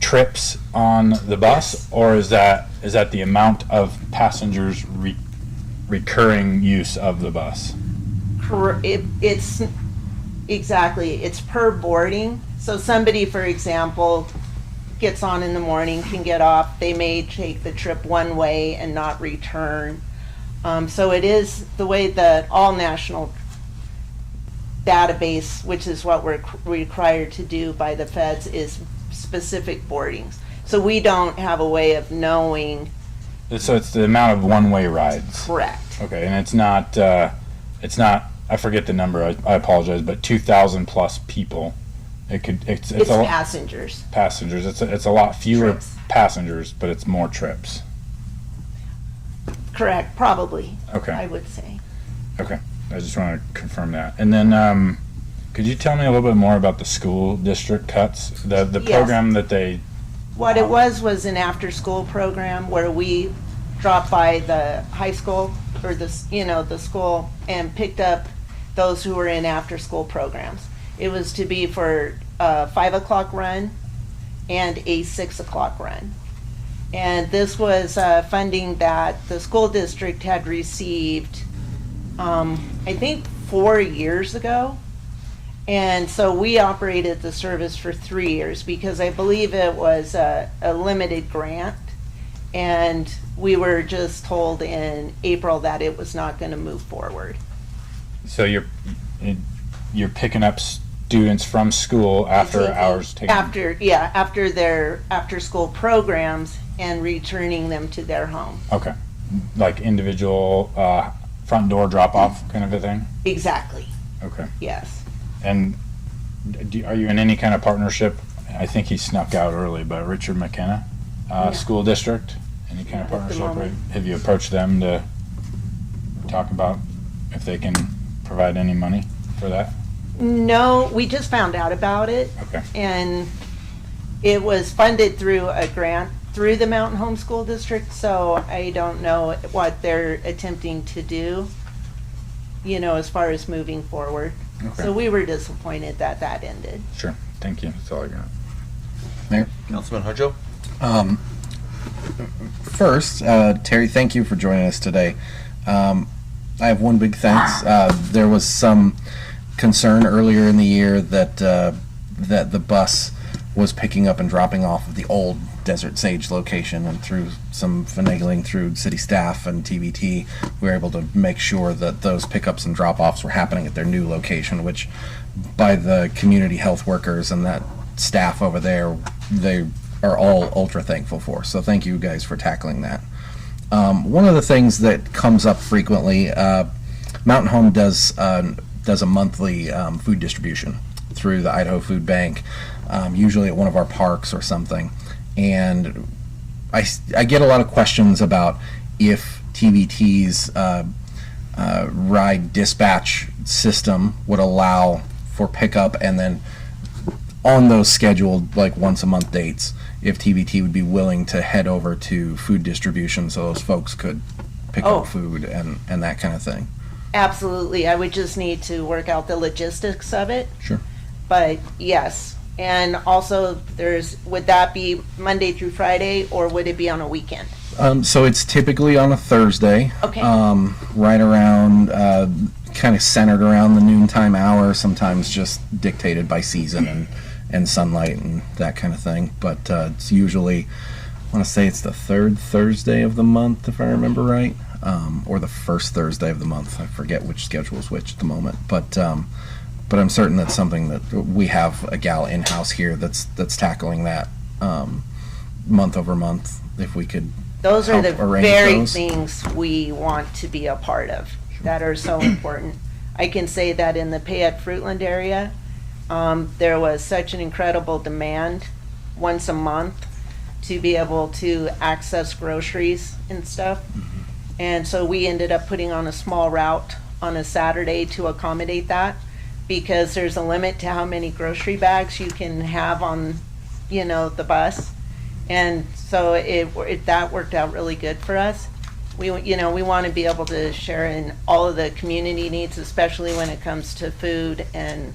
trips on the bus, yes, or is that the amount of passengers recurring use of the bus? It's exactly, it's per boarding. So somebody, for example, gets on in the morning, can get off, they may take the trip one way and not return. So it is the way that all national database, which is what we're required to do by the feds, is specific boardings. So we don't have a way of knowing. So it's the amount of one-way rides. Correct. Okay, and it's not, I forget the number, I apologize, but 2,000 plus people. It's passengers. Passengers. It's a lot fewer trips. Passengers, but it's more trips. Correct, probably. Okay. I would say. Okay, I just want to confirm that. And then, could you tell me a little bit more about the school district cuts? The Yes. program that they, What it was an after-school program where we dropped by the high school or the school and picked up those who were in after-school programs. It was to be for a 5 o'clock run and a 6 o'clock run. And this was funding that the school district had received, I think 4 years ago. And so we operated the service for 3 years because I believe it was a limited grant. And we were just told in April that it was not going to move forward. so you're picking up students from school after hours taken? After their after-school programs and returning them to their home. Okay, like individual front door drop-off kind of a thing? Exactly, Okay. yes. And are you in any kind of partnership? I think he snuck out early, but Richard McKenna School District? Any kind of Not at the partnership? moment. Have you approached them to talk about if they can provide any money for that? No, we just found out about it. Okay. And it was funded through a grant through the Mountain Home School District, so I don't know what they're attempting to do, as far as moving forward. Okay. So we were disappointed that that ended. Sure, thank you, that's all I got. Mayor? Councilman Hudjo? First, Terry, thank you for joining us today. I have one big thanks. There was some concern earlier in the year that that the bus was picking up and dropping off of the old Desert Sage location, and through some finagling through city staff and TBT, we were able to make sure that those pickups and drop-offs were happening at their new location, which by the community health workers and that staff over there, they are all ultra thankful for. So thank you guys for tackling that. One of the things that comes up frequently, Mountain Home does a monthly food distribution through the Idaho Food Bank, usually at one of our parks or something. And I get a lot of questions about if TBT's ride dispatch system would allow for pickup, and then on those scheduled like once a month dates, if TBT would be willing to head over to food distribution so those folks could pick up food and that kind of thing. Absolutely, I would just need to work out the logistics of it. Sure. But yes, and also would that be Monday through Friday, or would it be on a weekend? So it's typically on a Thursday. Okay. Right around, kind of centered around the noontime hour, sometimes just dictated by season and sunlight and that kind of thing. But it's usually, I want to say it's the third Thursday of the month, if I remember right, or the first Thursday of the month. I forget which schedule is which at the moment. But I'm certain that's something that we have a gal in-house here that's tackling that month over month, if we could. Those are the help arrange very those. things we want to be a part of that are so important. I can say that in the Payette Fruitland area, there was such an incredible demand once a month to be able to access groceries and stuff. And so we ended up putting on a small route on a Saturday to accommodate that, because there's a limit to how many grocery bags you can have on, the bus. And so that worked out really good for us. We want to be able to share in all of the community needs, especially when it comes to food and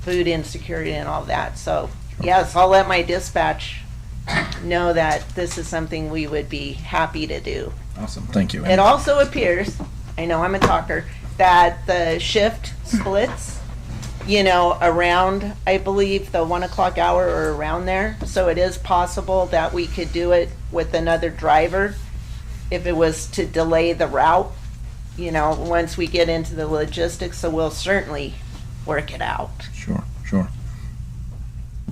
food insecurity and all that. So yes, I'll let my dispatch know that this is something we would be happy to do. Awesome, thank you. It also appears, I know I'm a talker, that the shift splits, around, I believe, the 1 o'clock hour or around there. So it is possible that we could do it with another driver if it was to delay the route, once we get into the logistics. So we'll certainly work it out. Sure.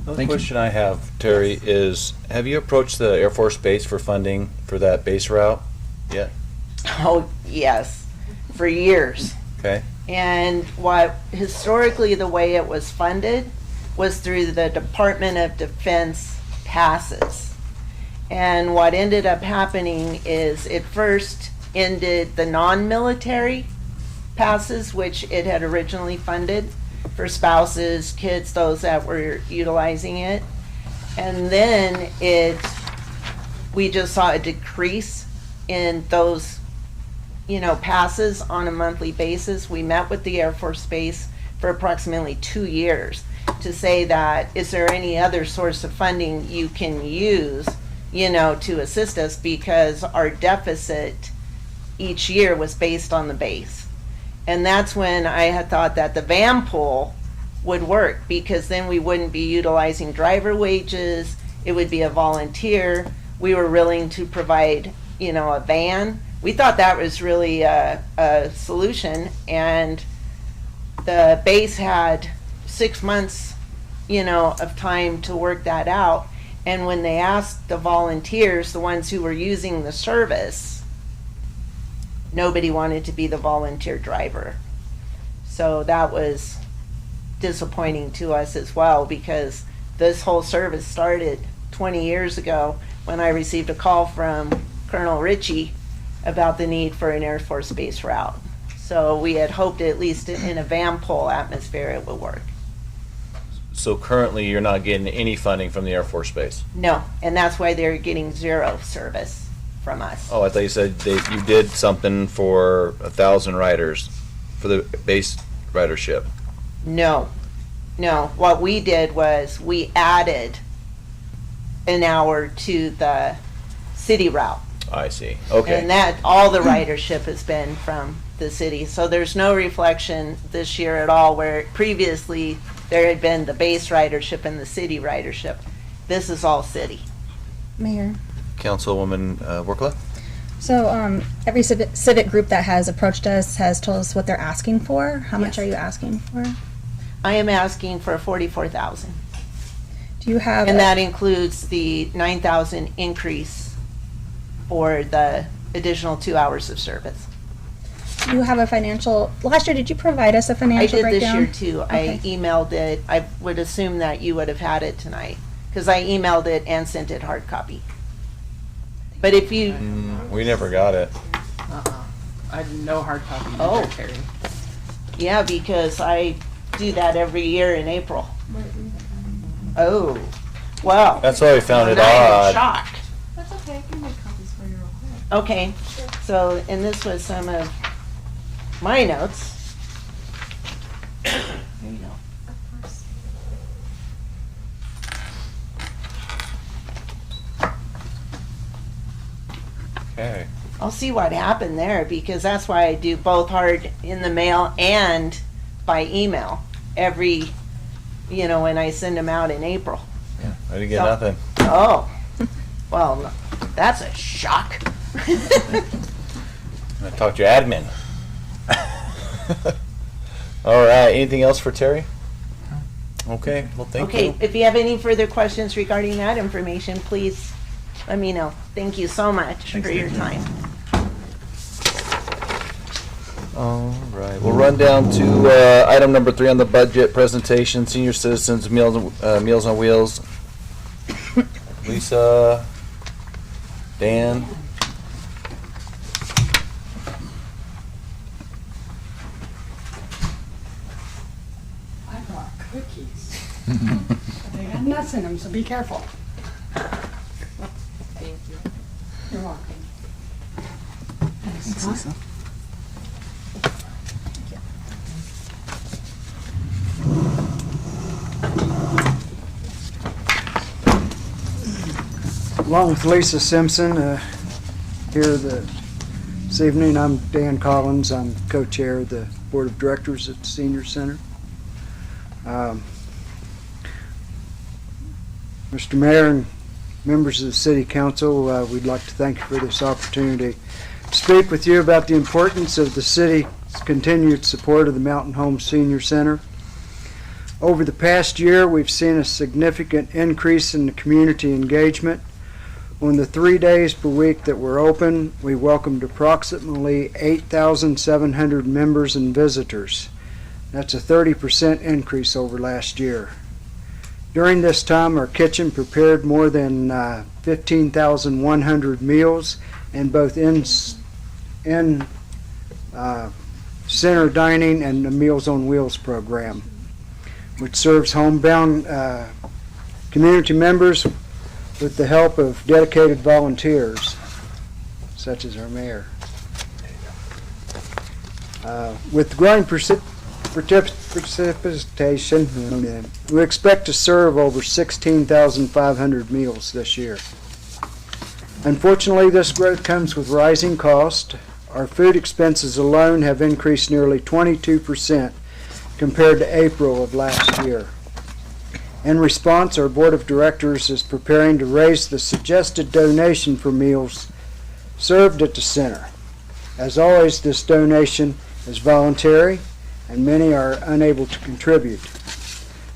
The question I have, Terry, is have you approached the Air Force Base for funding for that base route yet? Oh, yes, for years. Okay. And historically the way it was funded was through the Department of Defense passes. And what ended up happening is at first ended the non-military passes, which it had originally funded for spouses, kids, those that were utilizing it. And then we just saw a decrease in those, passes on a monthly basis. We met with the Air Force Base for approximately 2 years to say that, is there any other source of funding you can use, to assist us, because our deficit each year was based on the base. And that's when I had thought that the van pool would work, because then we wouldn't be utilizing driver wages, it would be a volunteer. We were willing to provide, a van. We thought that was really a solution, and the base had 6 months, of time to work that out. And when they asked the volunteers, the ones who were using the service, nobody wanted to be the volunteer driver. So that was disappointing to us as well, because this whole service started 20 years ago when I received a call from Colonel Ritchie about the need for an Air Force Base route. So we had hoped at least in a van pool atmosphere it would work. So currently, you're not getting any funding from the Air Force Base? No, and that's why they're getting zero service from us. Oh, I thought you said you did something for 1,000 riders for the base ridership. No. What we did was we added an hour to the city route. I see. Okay. And that all the ridership has been from the city. So there's no reflection this year at all, where previously there had been the base ridership and the city ridership. This is all city. Mayor. Councilwoman Workla? So every civic group that has approached us has told us what they're asking for. How much Yes. are you asking for? I am asking for 44,000. Do you have? And that includes the 9,000 increase for the additional 2 hours of service. Do you have a financial? Last year, did you provide us a financial breakdown? I did this year too. Okay. I emailed it. I would assume that you would have had it tonight, because I emailed it and sent it hard copy. But if you... We never got it. I have no hard copy Oh. either, Terry. Yeah, because I do that every year in April. Oh, well. That's why we found it I am odd. shocked. That's okay, I can make copies for you real quick. Okay, so, and this was some of my notes. There you go. Of course. Okay. I'll see what happened there, because that's why I do both hard in the mail and by email every, when I send them out in April. Yeah, I didn't get So- nothing. Oh, well, that's a shock. I talked to your admin. All right. Anything else for Terry? Okay. Well, thank Okay, you. if you have any further questions regarding that information, please let me know. Thank you so much for your time. All right. We'll run down to item number 3 on the budget presentation: senior citizens meals on wheels. Lisa, Dan. I brought cookies. They got nuts in them, so be careful. Thank you. You're welcome. Thanks, huh? Along with Lisa Simpson, here this evening, I'm Dan Collins. I'm co-chair of the Board of Directors at the Senior Center. Mr. Mayor and members of the City Council, we'd like to thank you for this opportunity to speak with you about the importance of the city's continued support of the Mountain Home Senior Center. Over the past year, we've seen a significant increase in the community engagement. On the 3 days per week that we're open, we welcomed approximately 8,700 members and visitors. That's a 30% increase over last year. During this time, our kitchen prepared more than 15,100 meals, and both in center dining and the Meals on Wheels program, which serves homebound community members with the help of dedicated volunteers, such as our mayor. With growing participation, we expect to serve over 16,500 meals this year. Unfortunately, this growth comes with rising costs. Our food expenses alone have increased nearly 22% compared to April of last year. In response, our board of directors is preparing to raise the suggested donation for meals served at the center. As always, this donation is voluntary, and many are unable to contribute.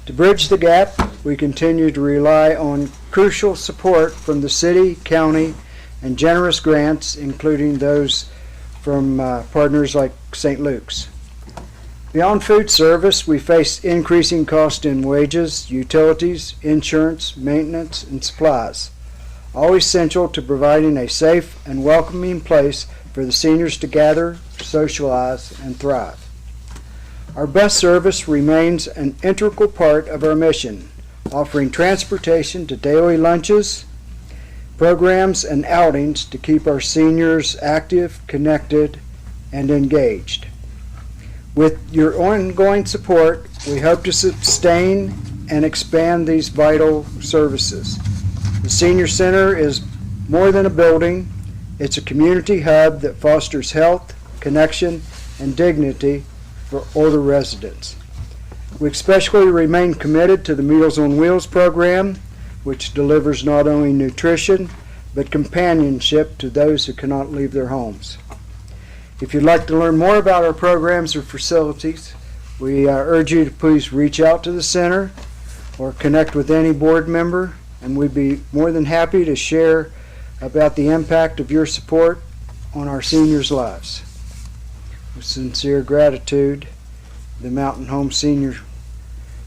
To bridge the gap, we continue to rely on crucial support from the city, county, and generous grants, including those from partners like St. Luke's. Beyond food service, we face increasing costs in wages, utilities, insurance, maintenance, and supplies, all essential to providing a safe and welcoming place for the seniors to gather, socialize, and thrive. Our bus service remains an integral part of our mission, offering transportation to daily lunches, programs, and outings to keep our seniors active, connected, and engaged. With your ongoing support, we hope to sustain and expand these vital services. The Senior Center is more than a building. It's a community hub that fosters health, connection, and dignity for older residents. We especially remain committed to the Meals on Wheels program, which delivers not only nutrition, but companionship to those who cannot leave their homes. If you'd like to learn more about our programs or facilities, we urge you to please reach out to the center or connect with any board member, and we'd be more than happy to share about the impact of your support on our seniors' lives. With sincere gratitude, the Mountain Home Senior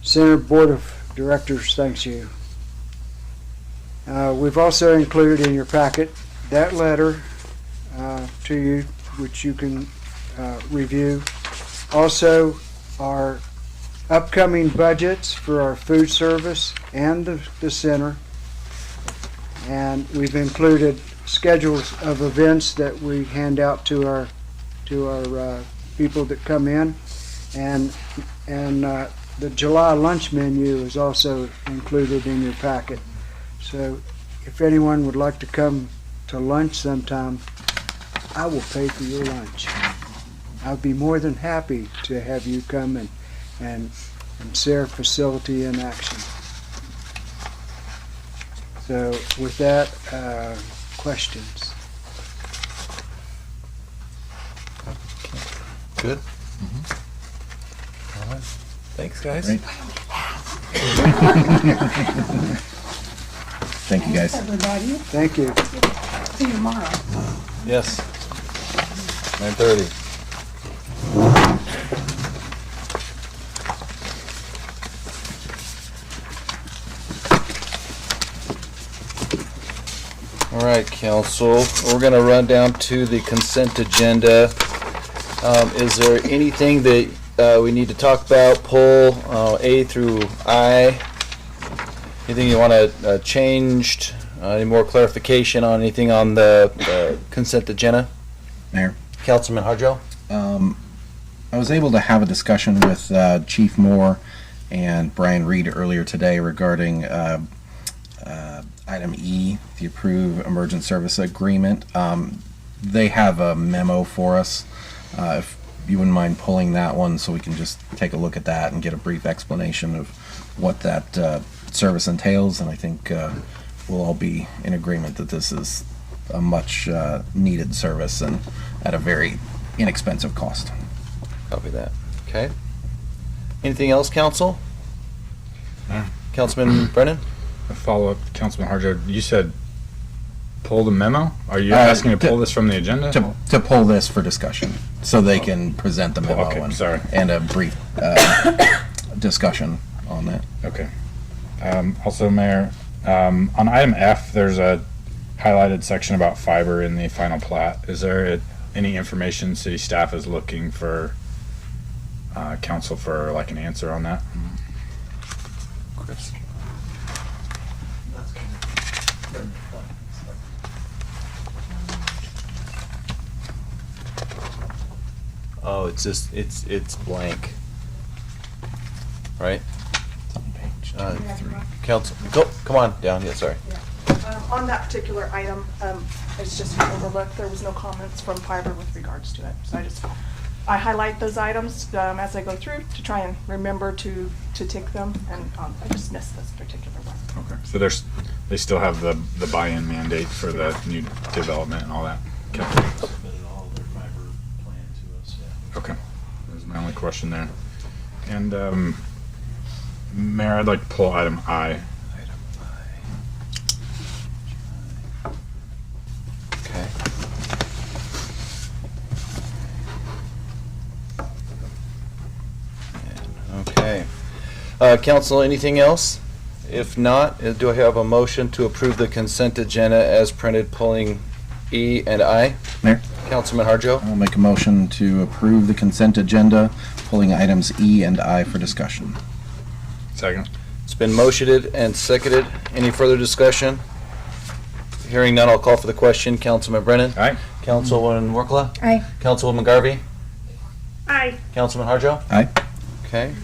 Center Board of Directors thanks you. We've also included in your packet that letter to you, which you can review. Also, our upcoming budgets for our food service and the center. And we've included schedules of events that we hand out to our people that come in, and the July lunch menu is also included in your packet. So if anyone would like to come to lunch sometime, I will pay for your lunch. I'd be more than happy to have you come and see our facility in action. So with that, questions? Good. All right. Thanks, guys. Great. Thank you, guys. Everybody, Thank you. see you tomorrow. Yes. 9:30. All right, council, we're gonna run down to the consent agenda. Is there anything that we need to talk about, pull A through I? Anything you want to changed? Any more clarification on anything on the consent agenda? Mayor. Councilman Harjo? I was able to have a discussion with Chief Moore and Brian Reed earlier today regarding item E, the approved emergent service agreement. They have a memo for us. If you wouldn't mind pulling that one so we can just take a look at that and get a brief explanation of what that service entails, and I think we'll all be in agreement that this is a much needed service and at a very inexpensive cost. Copy that. Okay. Anything else, council? Councilman Brennan? A follow-up, Councilman Harjo, you said pull the memo? Are you asking to pull this from the agenda? To pull this for discussion, so they can present the memo Okay, sorry. and a brief discussion on that. Okay. Also, Mayor, on item F, there's a highlighted section about fiber in the final plat. Is there any information city staff is looking for council for like an answer on that? Chris. Oh, it's just, it's blank. Right? Council, go, come on down, yeah, sorry. On that particular item, it's just been overlooked. There was no comments from Fiber with regards to it. So I highlight those items as I go through to try and remember to tick them, and I just missed this particular one. Okay, so they still have the buy-in mandate for the new development and all that? Okay. Submitted all their fiber plan to us, yeah. Okay, that was my only question there. And Mayor, I'd like to pull item I. Okay. Okay. Council, anything else? If not, do I have a motion to approve the consent agenda as printed, pulling E and I? Mayor? Councilman Harjo? I'll make a motion to approve the consent agenda, pulling items E and I for discussion. Second. It's been motioned and seconded. Any further discussion? Hearing none, I'll call for the question. Councilman Brennan? Aye. Councilwoman Workla? Aye. Councilwoman Garvey? Aye. Councilman Harjo? Aye. Okay.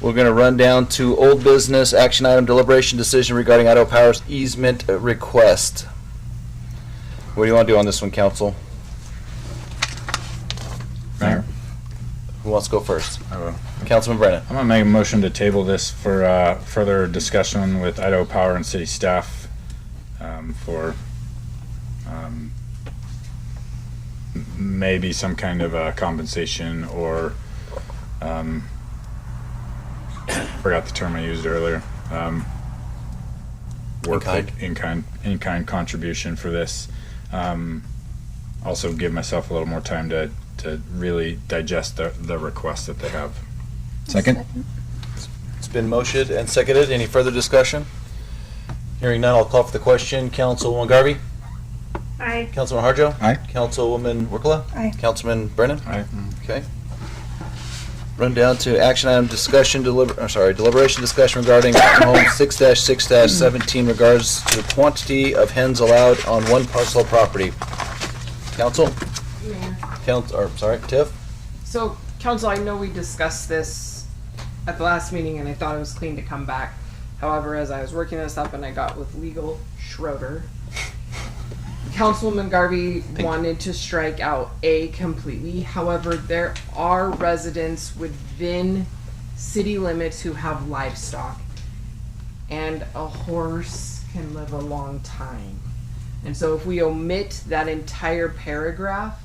We're going to run down to old business, action item, deliberation decision regarding Idaho Power's easement request. What do you want to do on this one, council? Mayor? Who wants to go first? I will. Councilman Brennan. I'm gonna make a motion to table this for further discussion with Idaho Power and city staff for maybe some kind of compensation or forgot the term I used earlier. Work like in kind contribution for this. Also give myself a little more time to really digest the request that they have. Second? It's been motioned and seconded. Any further discussion? Hearing none, I'll call for the question. Councilwoman Garvey? Aye. Councilman Harjo? Aye. Councilwoman Workla? Aye. Councilman Brennan? Aye. Okay. Run down to action item discussion, deliberation discussion regarding Mountain Home 6-6-17 regards to the quantity of hens allowed on one parcel of property. Council? Tiff? So, council, I know we discussed this at the last meeting, and I thought it was clean to come back. However, as I was working this up and I got with legal Schroeder, Councilwoman Garvey wanted to strike out A completely. However, there are residents within city limits who have livestock, and a horse can live a long time. And so if we omit that entire paragraph,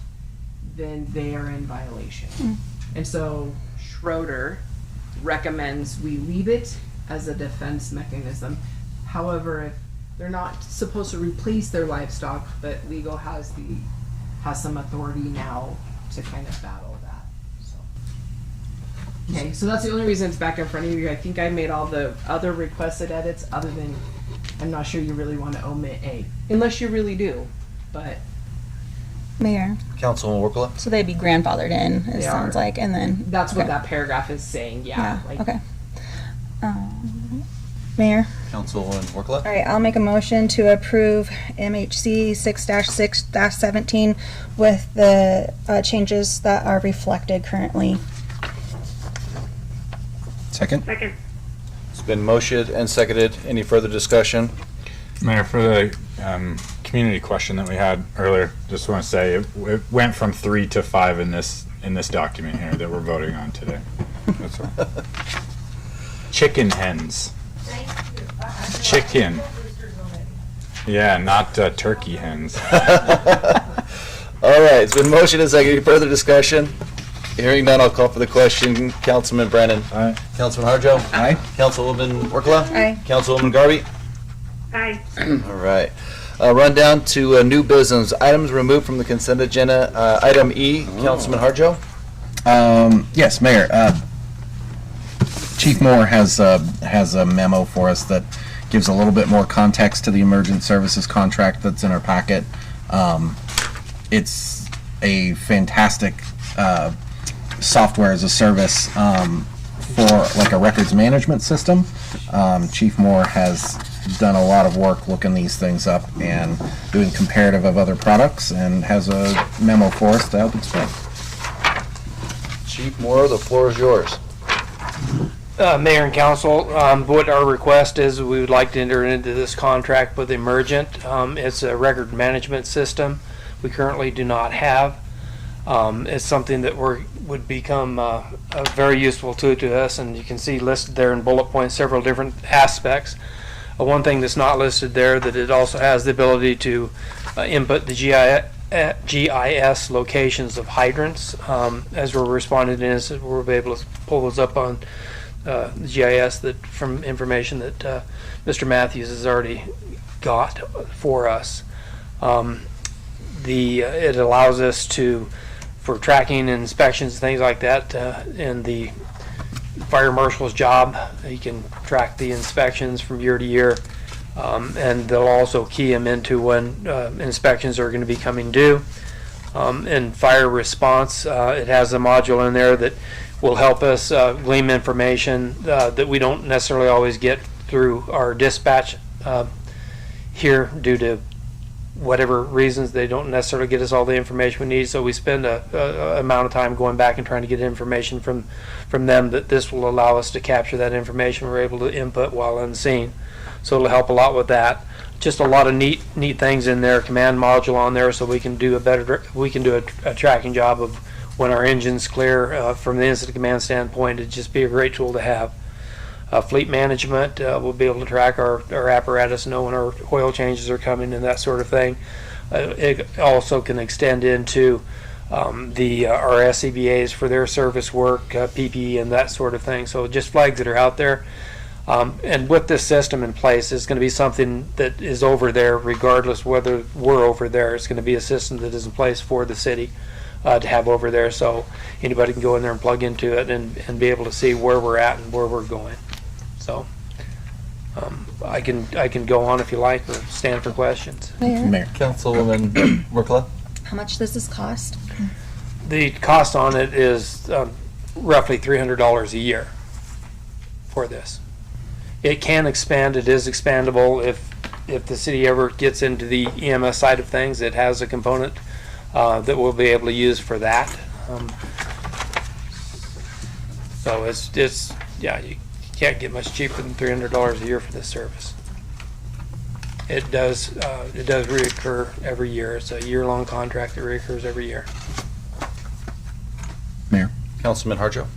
then they are in violation. And so Schroeder recommends we leave it as a defense mechanism. However, if they're not supposed to replace their livestock, but legal has some authority now to kind of battle that. So. Okay, so that's the only reason it's back in front of you. I think I made all the other requested edits, other than I'm not sure you really want to omit A, unless you really do. But Mayor. Councilwoman Workla? So they'd be grandfathered in, it They sounds are. like, and then. that's what okay. that paragraph is saying. Yeah. Like, Okay. Mayor. Councilwoman Workla? All right, I'll make a motion to approve MHC 6-6-17 with the changes that are reflected currently. Second? Second. It's been motioned and seconded. Any further discussion? Mayor, for the community question that we had earlier, just want to say it went from 3 to 5 in this document here that we're voting on today. That's all. Chicken hens. Chicken. Yeah, not turkey hens. All right, it's been motioned and seconded. Any further discussion? Hearing none, I'll call for the question. Councilman Brennan? Aye. Councilman Harjo? Aye. Councilwoman Workla? Aye. Councilwoman Garvey? Aye. All right. Run down to new business. Items removed from the consent agenda. Item E, Councilman Harjo? Yes, Mayor. Chief Moore has a memo for us that gives a little bit more context to the emergent services contract that's in our packet. It's a fantastic software as a service for like a records management system. Chief Moore has done a lot of work looking these things up and doing comparative of other products, and has a memo for us to help explain. Chief Moore, the floor is yours. Mayor and council, what our request is, we would like to enter into this contract with Emergent. It's a record management system we currently do not have. It's something that would become very useful to us, and you can see listed there in bullet points several different aspects. One thing that's not listed there, that it also has the ability to input the GIS locations of hydrants. As we're responding to this, we'll be able to pull those up on the GIS from information that Mr. Matthews has already got for us. It allows us for tracking and inspections, things like that, in the fire marshal's job. He can track the inspections from year to year, and they'll also key them into when inspections are going to be coming due. In fire response, it has a module in there that will help us glean information that we don't necessarily always get through our dispatch here, due to whatever reasons. They don't necessarily get us all the information we need, so we spend a amount of time going back and trying to get information from them, that this will allow us to capture that information we're able to input while unseen. So it'll help a lot with that. Just a lot of neat things in there. Command module on there, so we can do a tracking job of when our engine's clear. From the incident command standpoint, it'd just be a great tool to have. Fleet management, we'll be able to track our apparatus, know when our oil changes are coming and that sort of thing. It also can extend into our SCBAs for their service work, PPE and that sort of thing. So just flags that are out there. And with this system in place, it's going to be something that is over there regardless whether we're over there. It's going to be a system that is in place for the city to have over there, so anybody can go in there and plug into it and be able to see where we're at and where we're going. So I can go on if you like, or stand for questions. Mayor. Councilwoman Merkla. How much does this cost? The cost on it is roughly $300 a year for this. It can expand. It is expandable if the city ever gets into the EMS side of things. It has a component that we'll be able to use for that. So it's yeah, you can't get much cheaper than $300 a year for this service. It does reoccur every year. It's a year-long contract that reoccurs every year. Mayor. Councilman Harjo.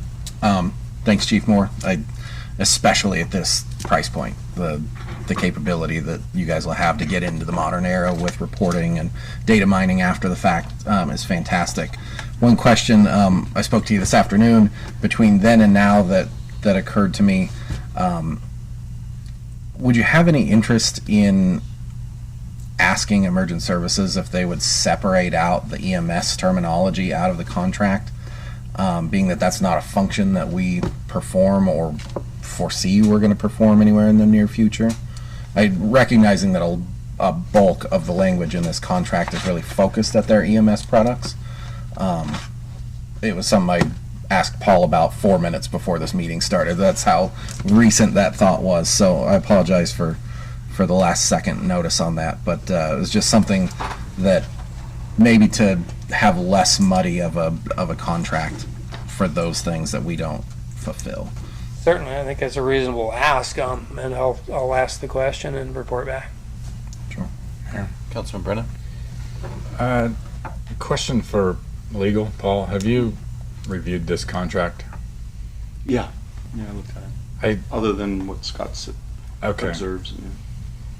Thanks, Chief Moore. Especially at this price point, the capability that you guys will have to get into the modern era with reporting and data mining after the fact is fantastic. One question, I spoke to you this afternoon, between then and now that occurred to me, would you have any interest in asking Emergent Services if they would separate out the EMS terminology out of the contract, being that that's not a function that we perform or foresee we're going to perform anywhere in the near future? Recognizing that a bulk of the language in this contract is really focused at their EMS products. It was something I asked Paul about 4 minutes before this meeting started. That's how recent that thought was, so I apologize for the last second notice on that, but it was just something that maybe to have less muddy of a contract for those things that we don't fulfill. Certainly, I think that's a reasonable ask, and I'll ask the question and report back. Sure. Yeah. Councilman Brennan. Question for legal, Paul. Have you reviewed this contract? Yeah, I looked at it. Other than what Scott observes.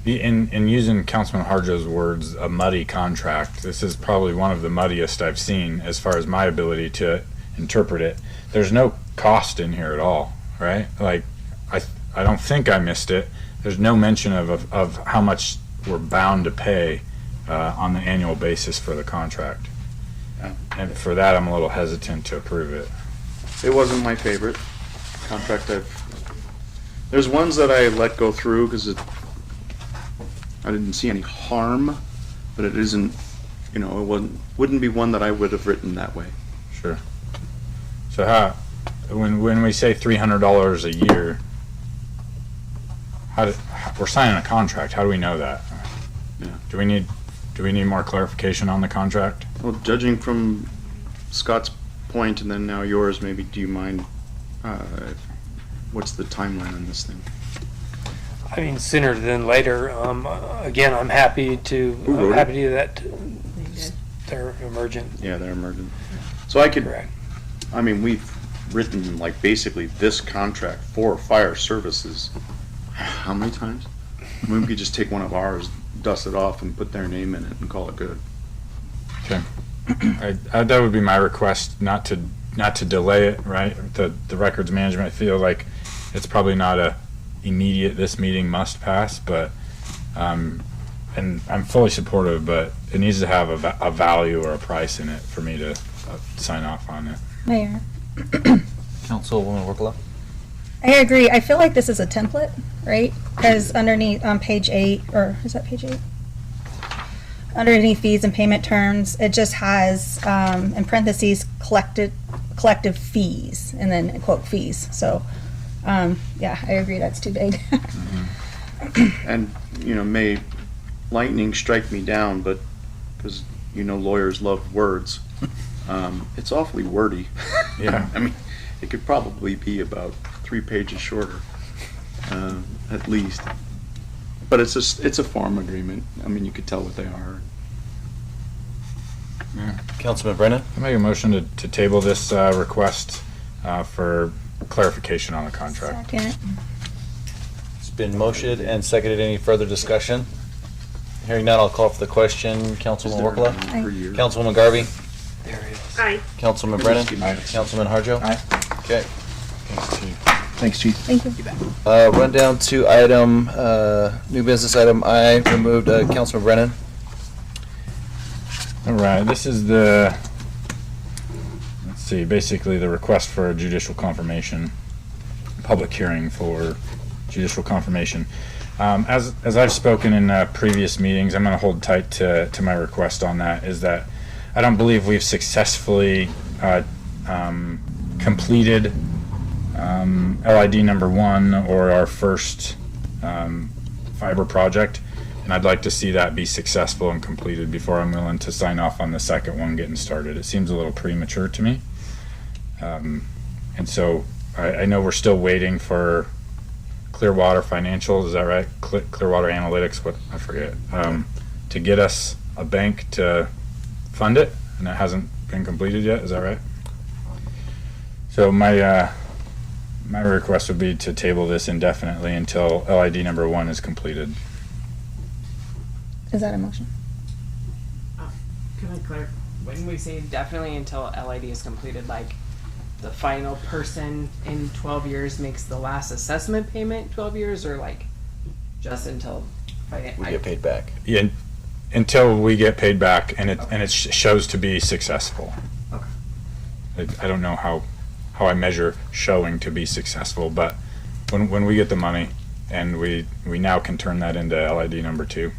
Yeah. In using Councilman Harjo's words, a muddy contract, this is probably one of the muddiest I've seen as far as my ability to interpret it. There's no cost in here at all, right? Like, I don't think I missed it. There's no mention of how much we're bound to pay on the annual basis for the contract. Yeah. And for that, I'm a little hesitant to approve it. It wasn't my favorite contract. There's ones that I let go through because I didn't see any harm, but it isn't you know, it wouldn't be one that I would have written that way. Sure. So when we say $300 a year, we're signing a contract. How do we know that? Yeah. Do we need more clarification on the contract? Well, judging from Scott's point and then now yours, maybe, do you mind, what's the timeline on this thing? I mean, sooner than later. Again, I'm happy to wrote it? do that. They're emergent. Yeah, they're emergent. So I could, Correct. I mean, we've written like basically this contract for fire services. How many times? I mean, we could just take one of ours, dust it off, and put their name in it and call it good. Okay. That would be my request, not to delay it, right? The records management, I feel like it's probably not a immediate, this meeting must pass, but, and I'm fully supportive, but it needs to have a value or a price in it for me to sign off on it. Mayor, Councilwoman Workla? I agree. I feel like this is a template, right? Because underneath on page 8, or is that page 8? Underneath fees and payment terms, it just has in parentheses collective fees, and then quote fees. So, yeah, I agree. That's too big. And, you know, may lightning strike me down, but, because, you know, lawyers love words, it's awfully wordy. Yeah. I mean, it could probably be about 3 pages shorter, at least. But it's a farm agreement. I mean, you could tell what they are. Yeah. Councilman Brennan? I make a motion to table this request for clarification on the contract. Second. It's been motioned and seconded. Any further discussion? Hearing none, I'll call for the question. Councilwoman Workla? Aye. Councilwoman Garvey? There it is. Aye. Councilman Brennan? Aye. Councilman Harjo? Aye. Okay. Thanks, Chief. Thank you. Run down to item, new business item I, removed Councilman Brennan. All right, this is let's see, basically the request for a judicial confirmation, public hearing for judicial confirmation. As I've spoken in previous meetings, I'm going to hold tight to my request on that, is that I don't believe we've successfully completed LID number 1 or our first fiber project, and I'd like to see that be successful and completed before I'm willing to sign off on the second one getting started. It seems a little premature to me, and so I know we're still waiting for Clearwater Financial, is that right? Clearwater Analytics, what I forget, to get us a bank to fund it, and it hasn't been completed yet. Is that right? So my request would be to table this indefinitely until LID number 1 is completed. Is that a motion? Can I clarify? When we say definitely until LID is completed, like the final person in 12 years makes the last assessment payment 12 years, or like just until We get paid back. Yeah, until we get paid back and it shows to be successful. Okay. I don't know how I measure showing to be successful, but when we get the money and we now can turn that into LID number 2,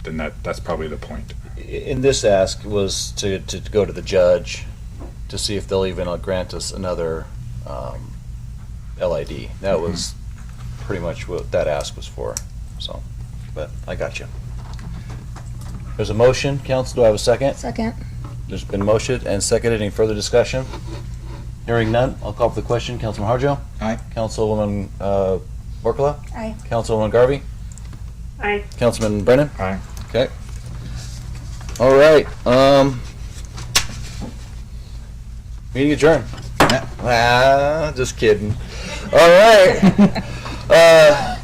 then that's probably the point. In this ask was to go to the judge to see if they'll even grant us another LID. That was pretty much what that ask was for. So, but I got you. There's a motion, council. Do I have a second? Second. There's been motion and seconded. Any further discussion? Hearing none, I'll call for the question. Councilman Harjo? Aye. Councilwoman Workla? Aye. Councilwoman Garvey? Aye. Councilman Brennan? Aye. Okay. All right. Meeting adjourned. Just kidding. All right.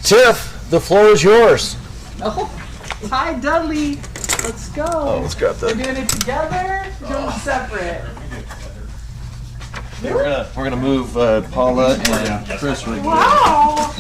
Tiff, the floor is yours. Oh, hi Dudley. Let's go. Oh, let's grab that. We're doing it together. We're doing it separate. We're gonna move Paula and Chris. Wow.